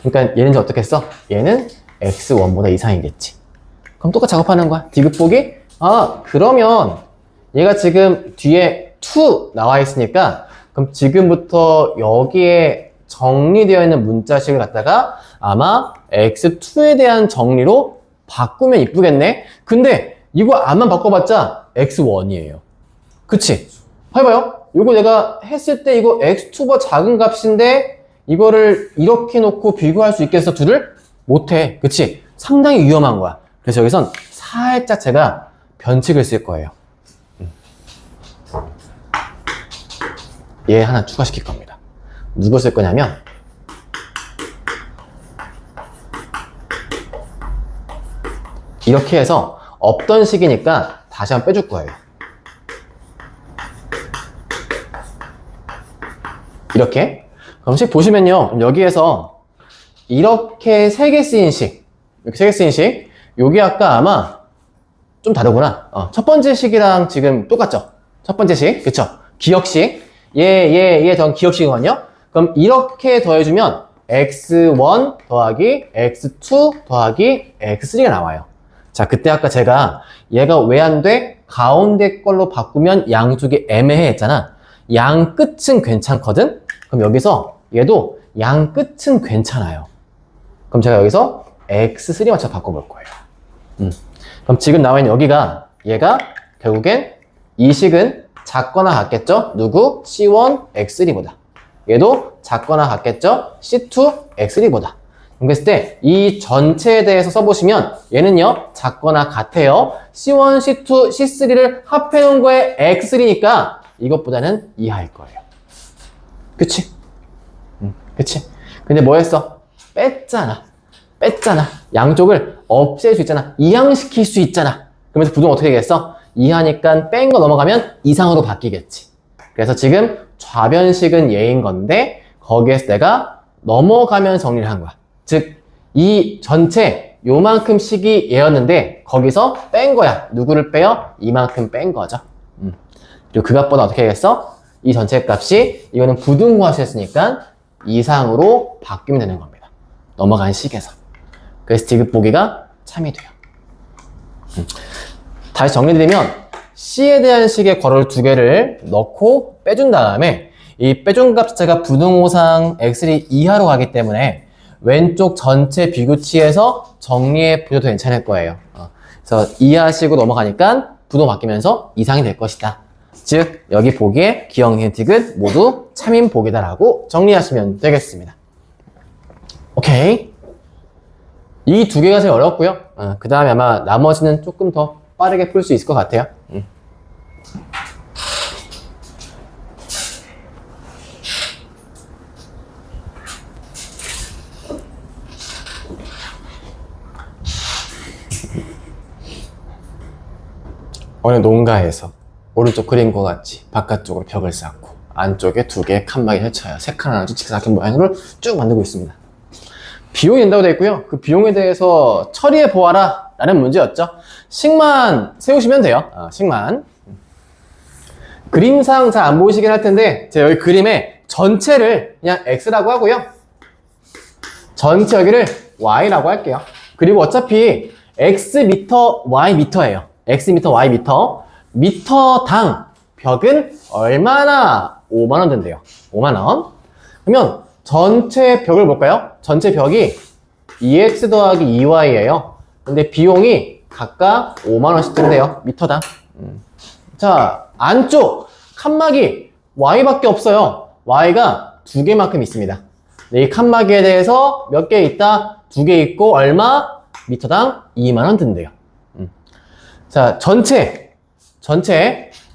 그러니까 얘는 이제 어떻게 했어? 얘는 x1보다 이상이겠지. 그럼 똑같이 작업하는 거야. 디귿보기? 그러면 얘가 지금 뒤에 2 나와 있으니까 그럼 지금부터 여기에 정리되어 있는 문자식을 갖다가 아마 x2에 대한 정리로 바꾸면 이쁘겠네? 근데 이거 안만 바꿔봤자 x1이에요. 그치? 해봐요. 이거 내가 했을 때 이거 x2가 작은 값인데 이거를 이렇게 놓고 비교할 수 있겠어? 둘을? 못해. 그치? 상당히 위험한 거야. 그래서 여기선 살짝 제가 변칙을 쓸 거예요. 얘 하나 추가시킬 겁니다. 누구 쓸 거냐면 이렇게 해서 없던 식이니까 다시 한번 빼줄 거예요. 이렇게. 그럼 식 보시면요. 여기에서 이렇게 3개 쓰인 식, 이렇게 3개 쓰인 식, 여기 아까 아마 좀 다르구나. 첫 번째 식이랑 지금 똑같죠? 첫 번째 식, 그쵸? 기억식. 전 기억식이거든요. 그럼 이렇게 더해주면 x1 더하기 x2 더하기 x3가 나와요. 자, 그때 아까 제가 얘가 왜 안 돼? 가운데 걸로 바꾸면 양쪽이 애매해 했잖아. 양 끝은 괜찮거든? 그럼 여기서 얘도 양 끝은 괜찮아요. 그럼 제가 여기서 x3 맞춰 바꿔볼 거예요. 그럼 지금 나와 있는 여기가 얘가 결국엔 이 식은 작거나 같겠죠? 누구? C1 x3보다. 얘도 작거나 같겠죠? C2 x3보다. 그랬을 때 이 전체에 대해서 써보시면 얘는요 작거나 같아요. C1, C2, C3를 합해놓은 거에 x3니까 이것보다는 이하일 거예요. 그치? 그치? 근데 뭐 했어? 뺐잖아. 양쪽을 없앨 수 있잖아. 이항시킬 수 있잖아. 그러면서 부등 어떻게 되겠어? 이하니까 뺀 거 넘어가면 이상으로 바뀌겠지. 그래서 지금 좌변식은 얘인 건데 거기에서 내가 넘어가면 정리를 한 거야. 즉, 이 전체 요만큼 식이 얘였는데 거기서 뺀 거야. 누구를 빼요? 이만큼 뺀 거죠. 그리고 그 값보다 어떻게 하겠어? 이 전체 값이 이거는 부등호하셨으니까 이상으로 바뀌면 되는 겁니다. 넘어간 식에서. 그래서 디귿보기가 참이 돼요. 다시 정리드리면 C에 대한 식의 괄호를 2개를 넣고 빼준 다음에 이 빼준 값 자체가 부등호상 x3 이하로 가기 때문에 왼쪽 전체 비교치에서 정리해 보셔도 괜찮을 거예요. 그래서 이하식으로 넘어가니까 부등 바뀌면서 이상이 될 것이다. 즉 여기 보기에 기억, 니은, 디귿 모두 참인 보기다라고 정리하시면 되겠습니다. 오케이. 이 2개가 제일 어렵고요. 그 다음에 아마 나머지는 조금 더 빠르게 풀 수 있을 것 같아요. 어느 농가에서 오른쪽 그림과 같이 바깥쪽으로 벽을 쌓고 안쪽에 2개의 칸막이 펼쳐요. 3칸 하나 직사각형 모양으로 쭉 만들고 있습니다. 비용이 낸다고 되어 있고요. 그 비용에 대해서 처리해 보아라 라는 문제였죠. 식만 세우시면 돼요. 식만. 그림상 잘 안 보이시긴 할 텐데 제가 여기 그림에 전체를 그냥 X라고 하고요. 전체 여기를 Y라고 할게요. 그리고 어차피 X 미터, Y 미터예요. X 미터, Y 미터. 미터당 벽은 얼마나 5만원 든대요. 5만원. 그러면 전체 벽을 볼까요? 전체 벽이 2x 더하기 2y예요. 근데 비용이 각각 5만원씩 든대요. 미터당. 자, 안쪽 칸막이 y밖에 없어요. y가 2개만큼 있습니다. 이 칸막이에 대해서 몇 개 있다? 2개 있고 얼마? 미터당 2만원 든대요. 자, 전체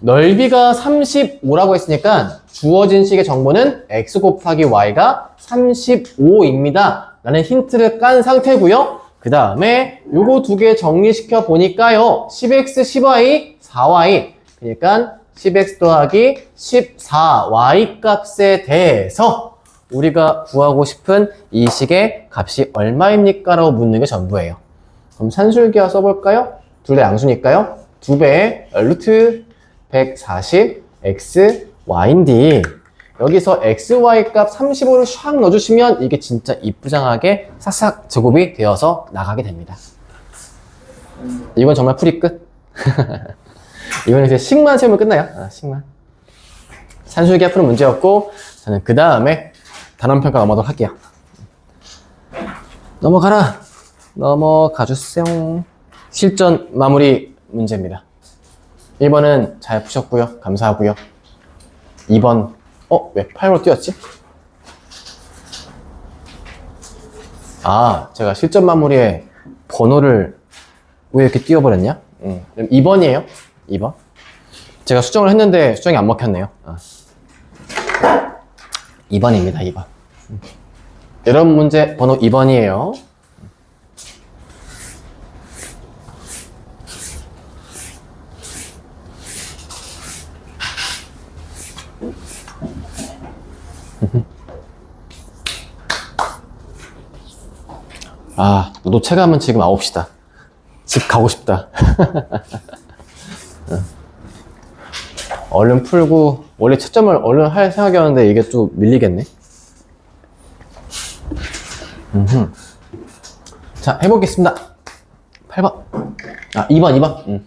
넓이가 35라고 했으니까 주어진 식의 정보는 x 곱하기 y가 35입니다. 라는 힌트를 깐 상태고요. 그 다음에 요거 2개 정리시켜 보니까요. 10x, 10y, 4y. 그러니까 10x 더하기 14y 값에 대해서 우리가 구하고 싶은 이 식의 값이 얼마입니까? 라고 묻는 게 전부예요. 그럼 산술기하 써볼까요? 둘 다 양수니까요. 2배의 루트 140 x y인데 여기서 x, y 값 35를 샥 넣어주시면 이게 진짜 이쁘장하게 싹싹 제곱이 되어서 나가게 됩니다. 이건 정말 풀이 끝. 이건 이제 식만 세우면 끝나요. 식만. 산술기하 푸는 문제였고 저는 그 다음에 단원평가 넘어가도록 할게요. 넘어가주세요. 실전 마무리 문제입니다. 1번은 잘 푸셨고요. 감사하고요. 2번 왜 8으로 띄웠지? 제가 실전 마무리에 번호를 왜 이렇게 띄워버렸냐? 그럼 2번이에요. 2번. 제가 수정을 했는데 수정이 안 먹혔네요. 2번입니다. 2번. 여러분 문제 번호 2번이에요. 너도 체감은 지금 9시다. 집 가고 싶다. 얼른 풀고 원래 채점을 얼른 할 생각이었는데 이게 또 밀리겠네. 자, 해보겠습니다. 8번. 2번.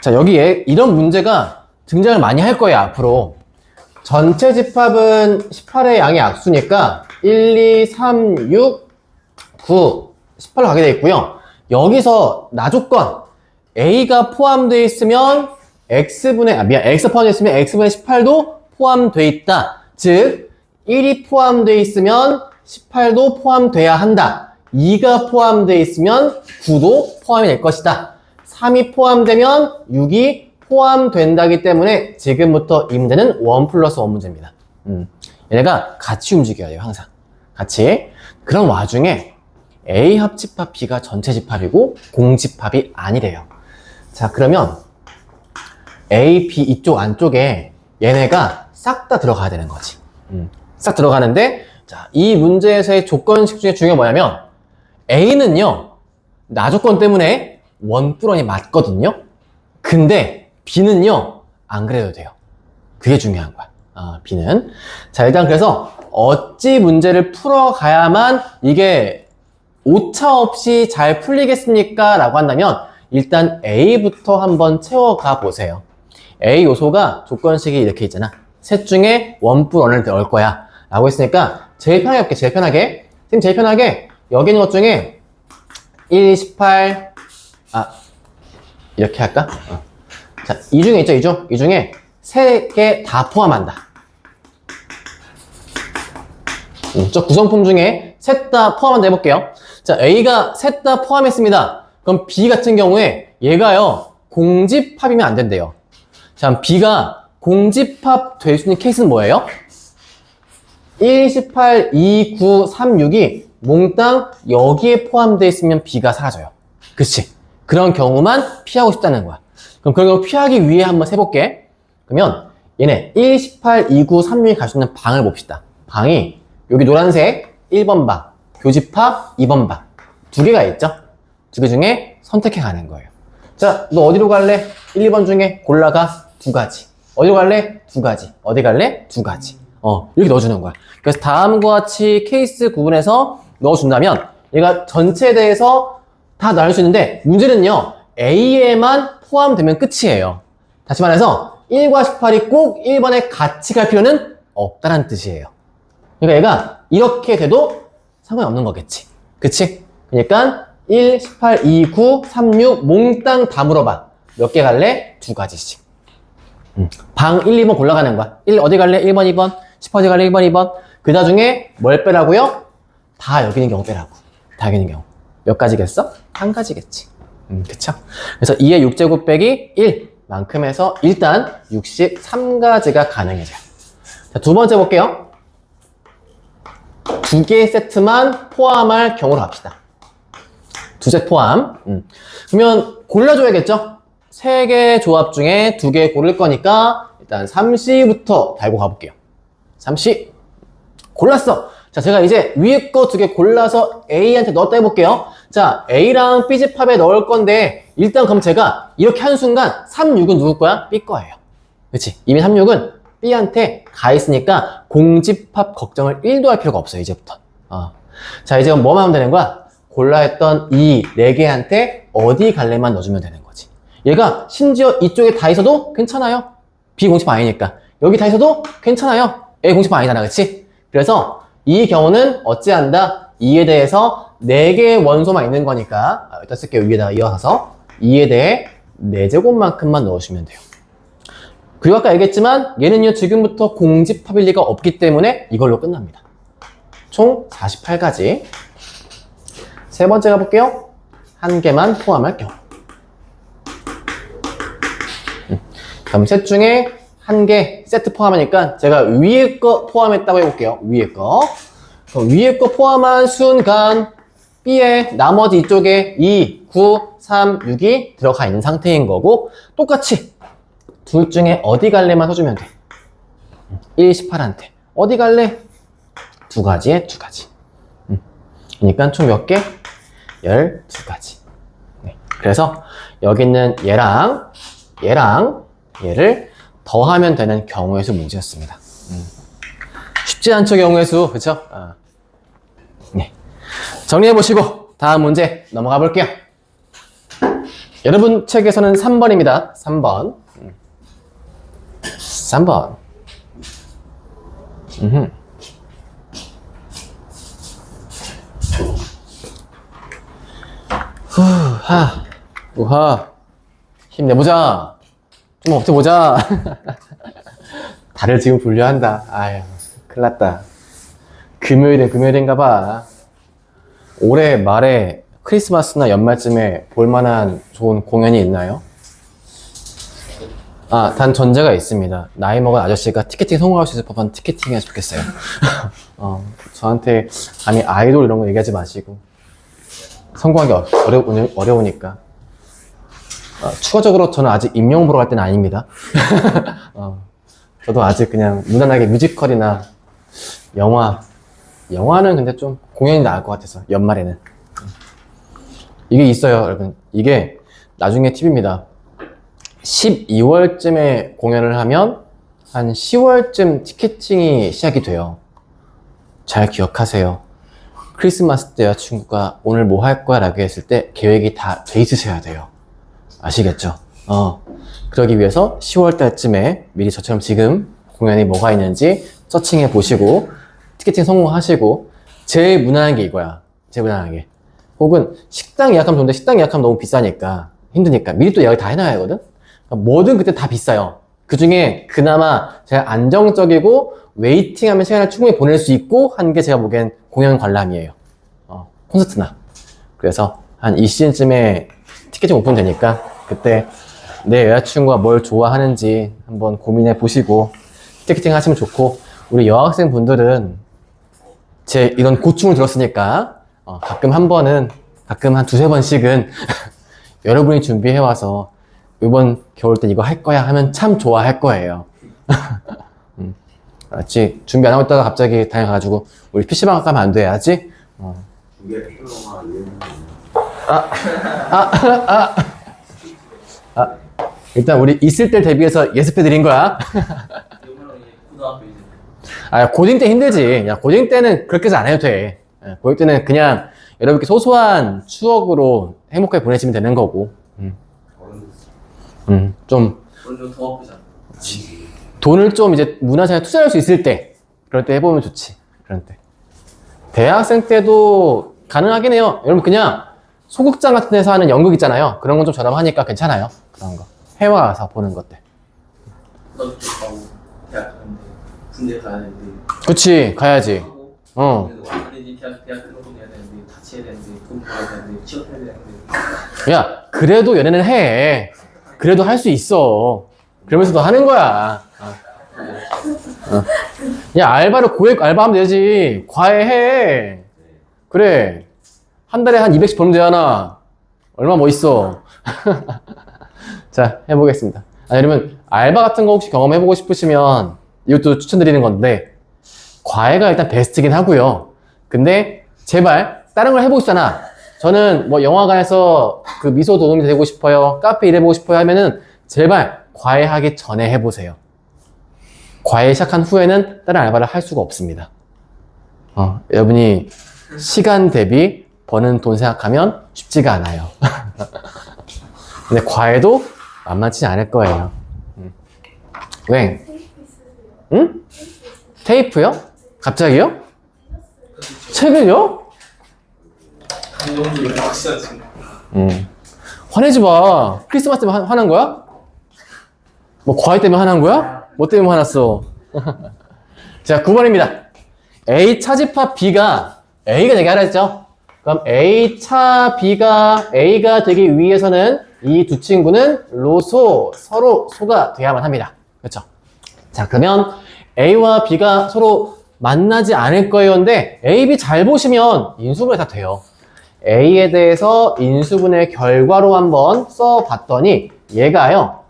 자, 여기에 이런 문제가 등장을 많이 할 거예요, 앞으로. 전체 집합은 18의 양의 악수니까 1, 2, 3, 6, 9, 18로 가게 되어 있고요. 여기서 나조건 A가 포함되어 있으면 X 포함되어 있으면 X분의 18도 포함되어 있다. 즉 1이 포함되어 있으면 18도 포함돼야 한다. 2가 포함되어 있으면 9도 포함이 될 것이다. 3이 포함되면 6이 포함된다기 때문에 지금부터 이 문제는 1 플러스 1 문제입니다. 얘네가 같이 움직여야 돼요. 항상 같이. 그런 와중에 A 합집합 B가 전체 집합이고 공집합이 아니래요. 자, 그러면 A, B 이쪽 안쪽에 얘네가 싹 다 들어가야 되는 거지. 싹 들어가는데 자, 이 문제에서의 조건식 중에 중요한 게 뭐냐면 A는요 나조건 때문에 원뿔원이 맞거든요. 근데 B는요 안 그래도 돼요. 그게 중요한 거야. B는. 자, 일단 그래서 어찌 문제를 풀어가야만 이게 오차 없이 잘 풀리겠습니까? 라고 한다면 일단 A부터 한번 채워가 보세요. A 요소가 조건식이 이렇게 있잖아. 셋 중에 원뿔원을 넣을 거야 라고 했으니까 제일 편하게 할게. 제일 편하게. 선생님 제일 편하게 여기 있는 것 중에 1, 18 이렇게 할까? 자, 이 중에 있죠. 이 중에 3개 다 포함한다. 저 구성품 중에 셋 다 포함한다 해볼게요. 자, A가 셋 다 포함했습니다. 그럼 B 같은 경우에 얘가요 공집합이면 안 된대요. 자, B가 공집합 될 수 있는 케이스는 뭐예요? 1, 18, 2, 9, 3, 6이 몽땅 여기에 포함되어 있으면 B가 사라져요. 그치? 그런 경우만 피하고 싶다는 거야. 그럼 그런 경우 피하기 위해 한번 세볼게. 그러면 얘네 1, 18, 2, 9, 3, 6이 갈 수 있는 방을 봅시다. 방이 여기 노란색 1번 방, 교집합 2번 방. 2개가 있죠? 2개 중에 선택해 가는 거예요. 자, 너 어디로 갈래? 1, 2번 중에 골라가 2가지. 어디로 갈래? 2가지. 어디 갈래? 2가지. 이렇게 넣어주는 거야. 그래서 다음과 같이 케이스 구분해서 넣어준다면 얘가 전체에 대해서 다 나눌 수 있는데 문제는요 A에만 포함되면 끝이에요. 다시 말해서 1과 18이 꼭 1번에 같이 갈 필요는 없다는 뜻이에요. 그러니까 얘가 이렇게 돼도 상관이 없는 거겠지. 그치? 그러니까 1, 18, 2, 9, 3, 6 몽땅 다 물어봐. 몇 개 갈래? 2가지씩. 방 1, 2번 골라가는 거야. 1 어디 갈래? 1번, 2번. 10 어디 갈래? 1번, 2번. 그 나중에 뭘 빼라고요? 다 여기 있는 경우 빼라고. 다 여기 있는 경우. 몇 가지겠어? 한 가지겠지. 그쵸? 그래서 2의 6제곱 빼기 1 만큼 해서 일단 63가지가 가능해져요. 자, 두 번째 볼게요. 2개의 세트만 포함할 경우로 합시다. 2세 포함. 그러면 골라줘야겠죠? 3개 조합 중에 2개 고를 거니까 일단 3C부터 달고 가볼게요. 3C. 골랐어. 자, 제가 이제 위에 거 2개 골라서 A한테 넣었다 해볼게요. 자, A랑 B 집합에 넣을 건데 일단 그럼 제가 이렇게 한 순간 3, 6은 누구 거야? B 거예요. 그치? 이미 3, 6은 B한테 가 있으니까 공집합 걱정을 1도 할 필요가 없어요, 이제부터. 자, 이제 뭐만 하면 되는 거야? 골라 했던 이 4개한테 어디 갈래만 넣어주면 되는 거지. 얘가 심지어 이쪽에 다 있어도 괜찮아요. B 공집합 아니니까. 여기 다 있어도 괜찮아요. A 공집합 아니잖아, 그치? 그래서 이 경우는 어찌한다? 2에 대해서 4개의 원소만 있는 거니까 일단 쓸게요. 위에다가 이어서 2에 대해 4제곱만큼만 넣으시면 돼요. 그리고 아까 얘기했지만 얘는요 지금부터 공집합일 리가 없기 때문에 이걸로 끝납니다. 총 48가지. 세 번째 가볼게요. 한 개만 포함할 경우. 그럼 셋 중에 한 개 세트 포함하니까 제가 위에 거 포함했다고 해볼게요. 위에 거. 그럼 위에 거 포함한 순간 B에 나머지 이쪽에 2, 9, 3, 6이 들어가 있는 상태인 거고 똑같이 둘 중에 어디 갈래만 써주면 돼. 1, 18한테 어디 갈래? 2가지에 2가지. 그러니까 총 몇 개? 12가지. 네. 그래서 여기 있는 얘랑 얘를 더하면 되는 경우의 수 문제였습니다. 쉽지 않죠, 경우의 수. 그쵸? 네. 정리해보시고 다음 문제 넘어가 볼게요. 여러분 책에서는 3번입니다. 3번. 3번. 후하, 우하, 힘내보자. 좀 버텨보자. 다들 지금 분류한다. 아유, 큰일 났다. 금요일인가 봐. 올해 말에 크리스마스나 연말쯤에 볼만한 좋은 공연이 있나요? 단 전제가 있습니다. 나이 먹은 아저씨가 티켓팅 성공할 수 있을 법한 티켓팅 했으면 좋겠어요. 저한테 감히 아이돌 이런 거 얘기하지 마시고. 성공하기 어려우니까. 추가적으로 저는 아직 임용 보러 갈 때는 아닙니다. 저도 아직 그냥 무난하게 뮤지컬이나 영화는 근데 좀 공연이 나을 것 같아서 연말에는. 이게 있어요, 여러분. 이게 나중에 팁입니다. 12월쯤에 공연을 하면 한 10월쯤 티켓팅이 시작이 돼요. 잘 기억하세요. 크리스마스 때 여자친구가 오늘 뭐 할 거야 라고 했을 때 계획이 다 돼 있으셔야 돼요. 아시겠죠? 그러기 위해서 10월 달쯤에 미리 저처럼 지금 공연이 뭐가 있는지 서칭해 보시고 티켓팅 성공하시고 제일 무난한 게 이거야. 제일 무난하게. 혹은 식당 예약하면 좋은데 식당 예약하면 너무 비싸니까 힘드니까 미리 또 예약을 다 해놔야 하거든? 그러니까 뭐든 그때 다 비싸요. 그 중에 그나마 제가 안정적이고 웨이팅하면 시간을 충분히 보낼 수 있고 한 게 제가 보기엔 공연 관람이에요. 콘서트나. 그래서 한 이 시즌쯤에 티켓팅 오픈되니까 그때 내 여자친구가 뭘 좋아하는지 한번 고민해 보시고 티켓팅 하시면 좋고, 우리 여학생 분들은 제 이런 고충을 들었으니까 가끔 한 두세 번씩은 여러분이 준비해와서 이번 겨울 때 이거 할 거야 하면 참 좋아할 거예요. 알았지? 준비 안 하고 있다가 갑자기 다녀가지고 우리 PC방 가면 안 돼야지? 일단 우리 있을 때 대비해서 예습해드린 거야. 고딩 때 힘들지. 야, 고딩 때는 그렇게 해서 안 해도 돼. 고딩 때는 그냥 여러분께 소소한 추억으로 행복하게 보내시면 되는 거고. 좀 더 아프잖아. 돈을 좀 이제 문화생활에 투자할 수 있을 때, 그럴 때 해보면 좋지. 그런 때. 대학생 때도 가능하긴 해요. 여러분 그냥 소극장 같은 데서 하는 연극 있잖아요. 그런 건 좀 저렴하니까 괜찮아요. 그런 거. 해외 가서 보는 것들. 너도 가고 대학 가는데 군대 가야 되는데. 그치, 가야지. 근데 대학 등록금 해야 되는데 같이 해야 되는데 돈 벌어야 되는데 취업해야 되는데. 야, 그래도 연애는 해. 그래도 할 수 있어. 그러면서도 하는 거야. 야, 알바를 고액 알바하면 되지. 과외해. 그래. 한 달에 한 200씩 벌면 되잖아. 얼마 멋있어. 자, 해보겠습니다. 여러분, 알바 같은 거 혹시 경험해보고 싶으시면 이것도 추천드리는 건데, 과외가 일단 베스트긴 하고요. 근데 제발 다른 걸 해보시잖아. 저는 뭐 영화관에서 그 미소 도우미 되고 싶어요. 카페 일해보고 싶어요 하면은 제발 과외하기 전에 해보세요. 과외 시작한 후에는 다른 알바를 할 수가 없습니다. 여러분이 시간 대비 버는 돈 생각하면 쉽지가 않아요. 근데 과외도 만만치 않을 거예요. 왜? 응? 테이프요? 갑자기요? 책을요? 감동적인 박수였지. 화내지 마. 크리스마스 때문에 화난 거야? 뭐 과외 때문에 화난 거야? 뭐 때문에 화났어? 자, 9번입니다. A 차집합 B가 A가 되게 하라 했죠? 그럼 A 차 B가 A가 되기 위해서는 이 두 친구는 서로 소가 돼야만 합니다. 그렇죠? 자, 그러면 A와 B가 서로 만나지 않을 거예요인데 A, B 잘 보시면 인수분해 다 돼요. A에 대해서 인수분해 결과로 한번 써봤더니 얘가요.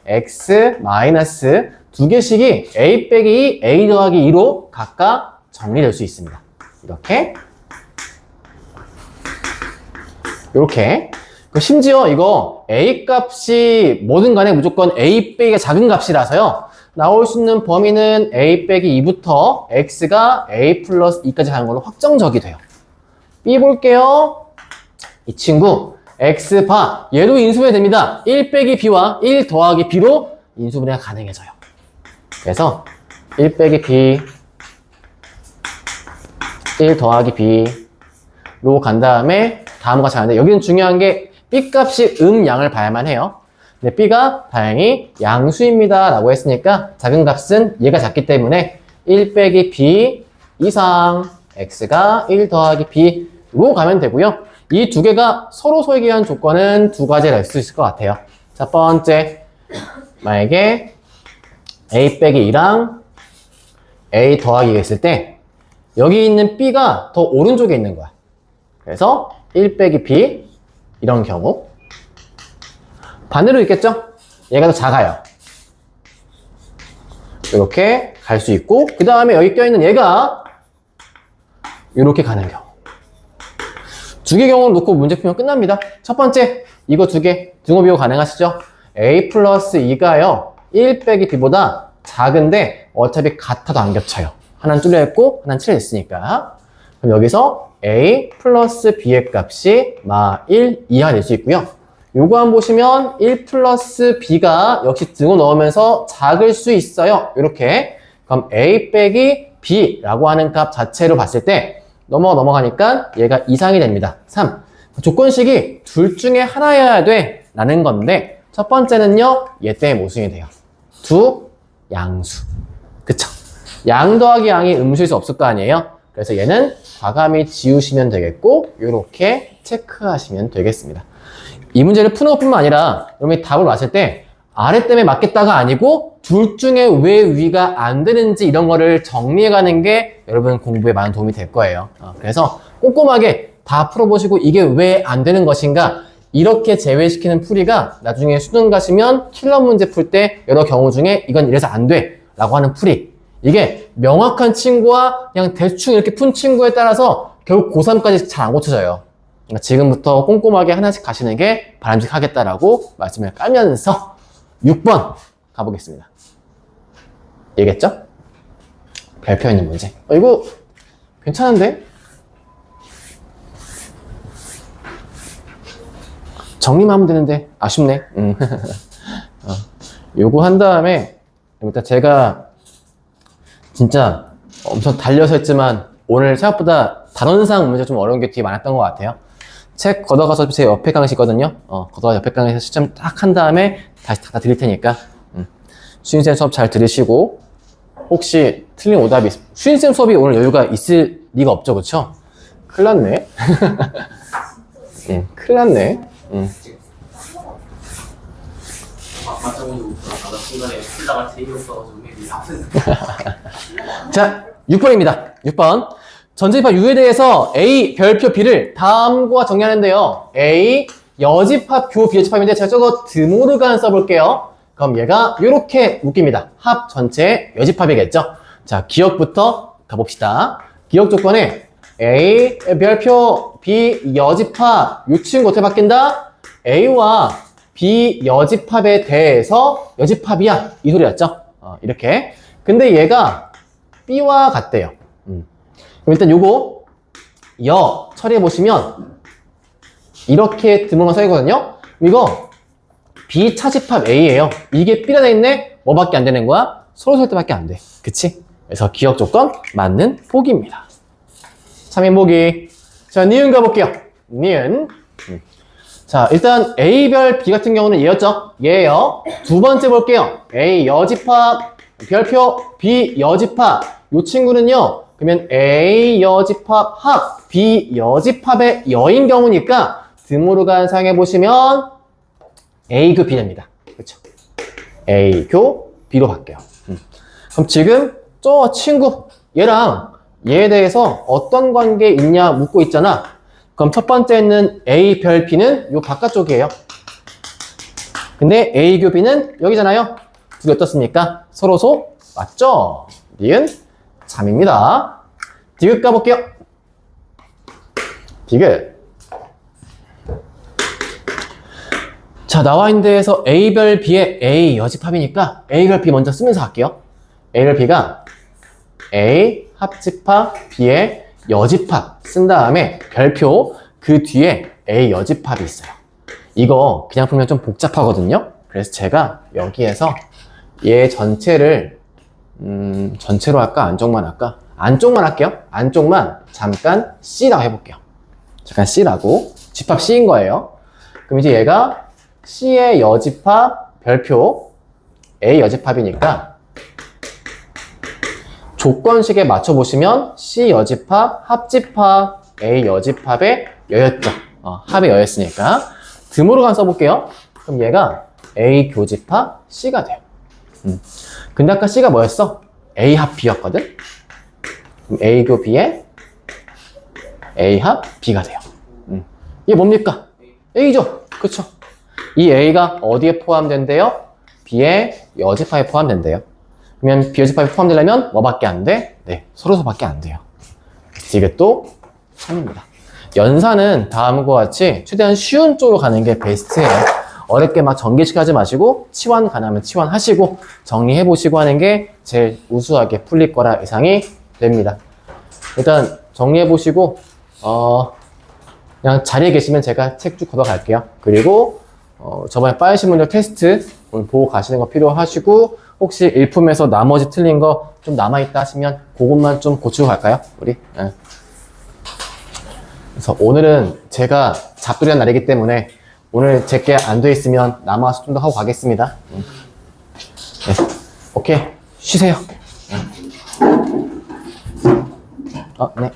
X 마이너스 두 개씩이 A 빼기 2, A 더하기 2로 각각 정리될 수 있습니다. 이렇게 심지어 이거 A 값이 뭐든 간에 무조건 A 빼기가 작은 값이라서요. 나올 수 있는 범위는 A 빼기 2부터 X가 A 플러스 2까지 가는 걸로 확정적이 돼요. B 볼게요. 이 친구 X 바 얘도 인수분해 됩니다. 1 빼기 B와 1 더하기 B로 인수분해가 가능해져요. 그래서 1 빼기 B 1 더하기 B로 간 다음에 다음과 같이 하는데 여기는 중요한 게 B 값이 양을 봐야만 해요. 근데 B가 다행히 양수입니다 라고 했으니까 작은 값은 얘가 작기 때문에 1 빼기 B 이상 X가 1 더하기 B로 가면 되고요. 이 두 개가 서로 소이기 위한 조건은 두 가지를 알 수 있을 것 같아요. 첫 번째, 만약에 A 빼기 2랑 A 더하기가 있을 때 여기 있는 B가 더 오른쪽에 있는 거야. 그래서 1 빼기 B 이런 경우 반대로 있겠죠? 얘가 더 작아요. 이렇게 갈 수 있고 그 다음에 여기 껴있는 얘가 이렇게 가는 경우 두 개 경우를 놓고 문제 풀면 끝납니다. 첫 번째 이거 두 개 등호 비교 가능하시죠? A 플러스 2가요 1 빼기 B보다 작은데 어차피 같아도 안 겹쳐요. 하나는 뚫려 있고 하나는 칠려 있으니까 그럼 여기서 A 플러스 B의 값이 1 이하 될 수 있고요. 요거 한번 보시면 1 플러스 B가 역시 등호 넣으면서 작을 수 있어요. 이렇게 그럼 A 빼기 B라고 하는 값 자체로 봤을 때 넘어가니까 얘가 이상이 됩니다. 3. 조건식이 둘 중에 하나여야 돼 라는 건데 첫 번째는요. 얘 때문에 모순이 돼요. 양수. 그쵸? 양 더하기 양이 음수일 수 없을 거 아니에요? 그래서 얘는 과감히 지우시면 되겠고 이렇게 체크하시면 되겠습니다. 이 문제를 푸는 것뿐만 아니라 여러분이 답을 봤을 때 아래 때문에 맞겠다가 아니고 둘 중에 왜 위가 안 되는지 이런 거를 정리해가는 게 여러분 공부에 많은 도움이 될 거예요. 그래서 꼼꼼하게 다 풀어보시고 이게 왜 안 되는 것인가 이렇게 제외시키는 풀이가 나중에 수능 가시면 킬러 문제 풀 때 여러 경우 중에 이건 이래서 안 돼 라고 하는 풀이 이게 명확한 친구와 그냥 대충 이렇게 푼 친구에 따라서 결국 고3까지 잘 안 고쳐져요. 그러니까 지금부터 꼼꼼하게 하나씩 가시는 게 바람직하겠다라고 말씀을 까면서 6번 가보겠습니다. 얘기했죠? 별표 있는 문제. 이거 괜찮은데? 정리만 하면 되는데 아쉽네. 요거 한 다음에 일단 제가 진짜 엄청 달려서 했지만 오늘 생각보다 단원상 문제가 좀 어려운 게 되게 많았던 것 같아요. 책 걷어가서 제 옆에 강의시거든요. 걷어가서 옆에 강의에서 시점 딱 한 다음에 다시 다 드릴 테니까 수인쌤 수업 잘 들으시고 혹시 틀린 오답이 수인쌤 수업이 오늘 여유가 있을 리가 없죠, 그쵸? 큰일 났네. 큰일 났네. 맞아보니까 순간에 풀다가 재미없어가지고 자, 6번입니다. 6번. 전체집합 U에 대해서 A 별표 B를 다음과 정리하는데요. A 여집합 교 비여집합인데 제가 저거 드모르간 써볼게요. 그럼 얘가 이렇게 묶입니다. 합 전체 여집합이겠죠. 자, 기억부터 가봅시다. 기억 조건에 A 별표 B 여집합 이 친구 어떻게 바뀐다? A와 B 여집합에 대해서 여집합이야 이 소리였죠? 이렇게. 근데 얘가 B와 같대요. 그럼 일단 요거 여 처리해 보시면 이렇게 드물만 써 있거든요. 이거 B 차집합 A예요. 이게 B가 돼 있네. 뭐밖에 안 되는 거야? 서로 설 때밖에 안 돼. 그치? 그래서 기억 조건 맞는 보기입니다. 3인 보기. 자, 니은 가볼게요. 니은. 자, 일단 A별 B 같은 경우는 얘였죠? 얘예요. 두 번째 볼게요. A 여집합 별표 B 여집합. 요 친구는요. 그러면 A 여집합 합 B 여집합의 여인 경우니까 드모르간 사용해 보시면 A 교 B 됩니다. 그렇죠? A 교 B로 바뀌어요. 그럼 지금 저 친구 얘랑 얘에 대해서 어떤 관계 있냐 묻고 있잖아. 그럼 첫 번째는 A 별 B는 요 바깥쪽이에요. 근데 A 교 B는 여기잖아요. 둘이 어떻습니까? 서로소 맞죠? 니은 잠입니다. 디귿 가볼게요. 디귿. 자, 나와 있는 데에서 A별 B의 A 여집합이니까 A별 B 먼저 쓰면서 할게요. A별 B가 A 합집합 B의 여집합 쓴 다음에 별표 그 뒤에 A 여집합이 있어요. 이거 그냥 풀면 좀 복잡하거든요. 그래서 제가 여기에서 얘 전체를 전체로 할까? 안쪽만 할까? 안쪽만 할게요. 안쪽만 잠깐 C라고 해볼게요. 잠깐 C라고. 집합 C인 거예요. 그럼 이제 얘가 C의 여집합 별표 A 여집합이니까 조건식에 맞춰보시면 C 여집합 합집합 A 여집합의 여였죠. 합의 여였으니까 드모르간 써볼게요. 그럼 얘가 A 교집합 C가 돼요. 근데 아까 C가 뭐였어? A 합 B였거든? 그럼 A 교 B에 A 합 B가 돼요. 이게 뭡니까? A죠? 그쵸? 이 A가 어디에 포함된대요? B의 여집합에 포함된대요. 그러면 B 여집합에 포함되려면 뭐밖에 안 돼? 네, 서로서밖에 안 돼요. 이게 또 3입니다. 연산은 다음과 같이 최대한 쉬운 쪽으로 가는 게 베스트예요. 어렵게 막 전개식 하지 마시고 치환 가능하면 치환하시고 정리해보시고 하는 게 제일 우수하게 풀릴 거라 예상이 됩니다. 일단 정리해보시고 그냥 자리에 계시면 제가 책 쭉 걷어갈게요. 그리고 저번에 빠르신 분들 테스트 오늘 보고 가시는 거 필요하시고 혹시 일품에서 나머지 틀린 거 좀 남아있다 하시면 그것만 좀 고치고 갈까요? 우리? 네. 그래서 오늘은 제가 잡돌이한 날이기 때문에 오늘 제게 안 돼 있으면 남아서 좀 더 하고 가겠습니다. 네. 오케이. 쉬세요. 네.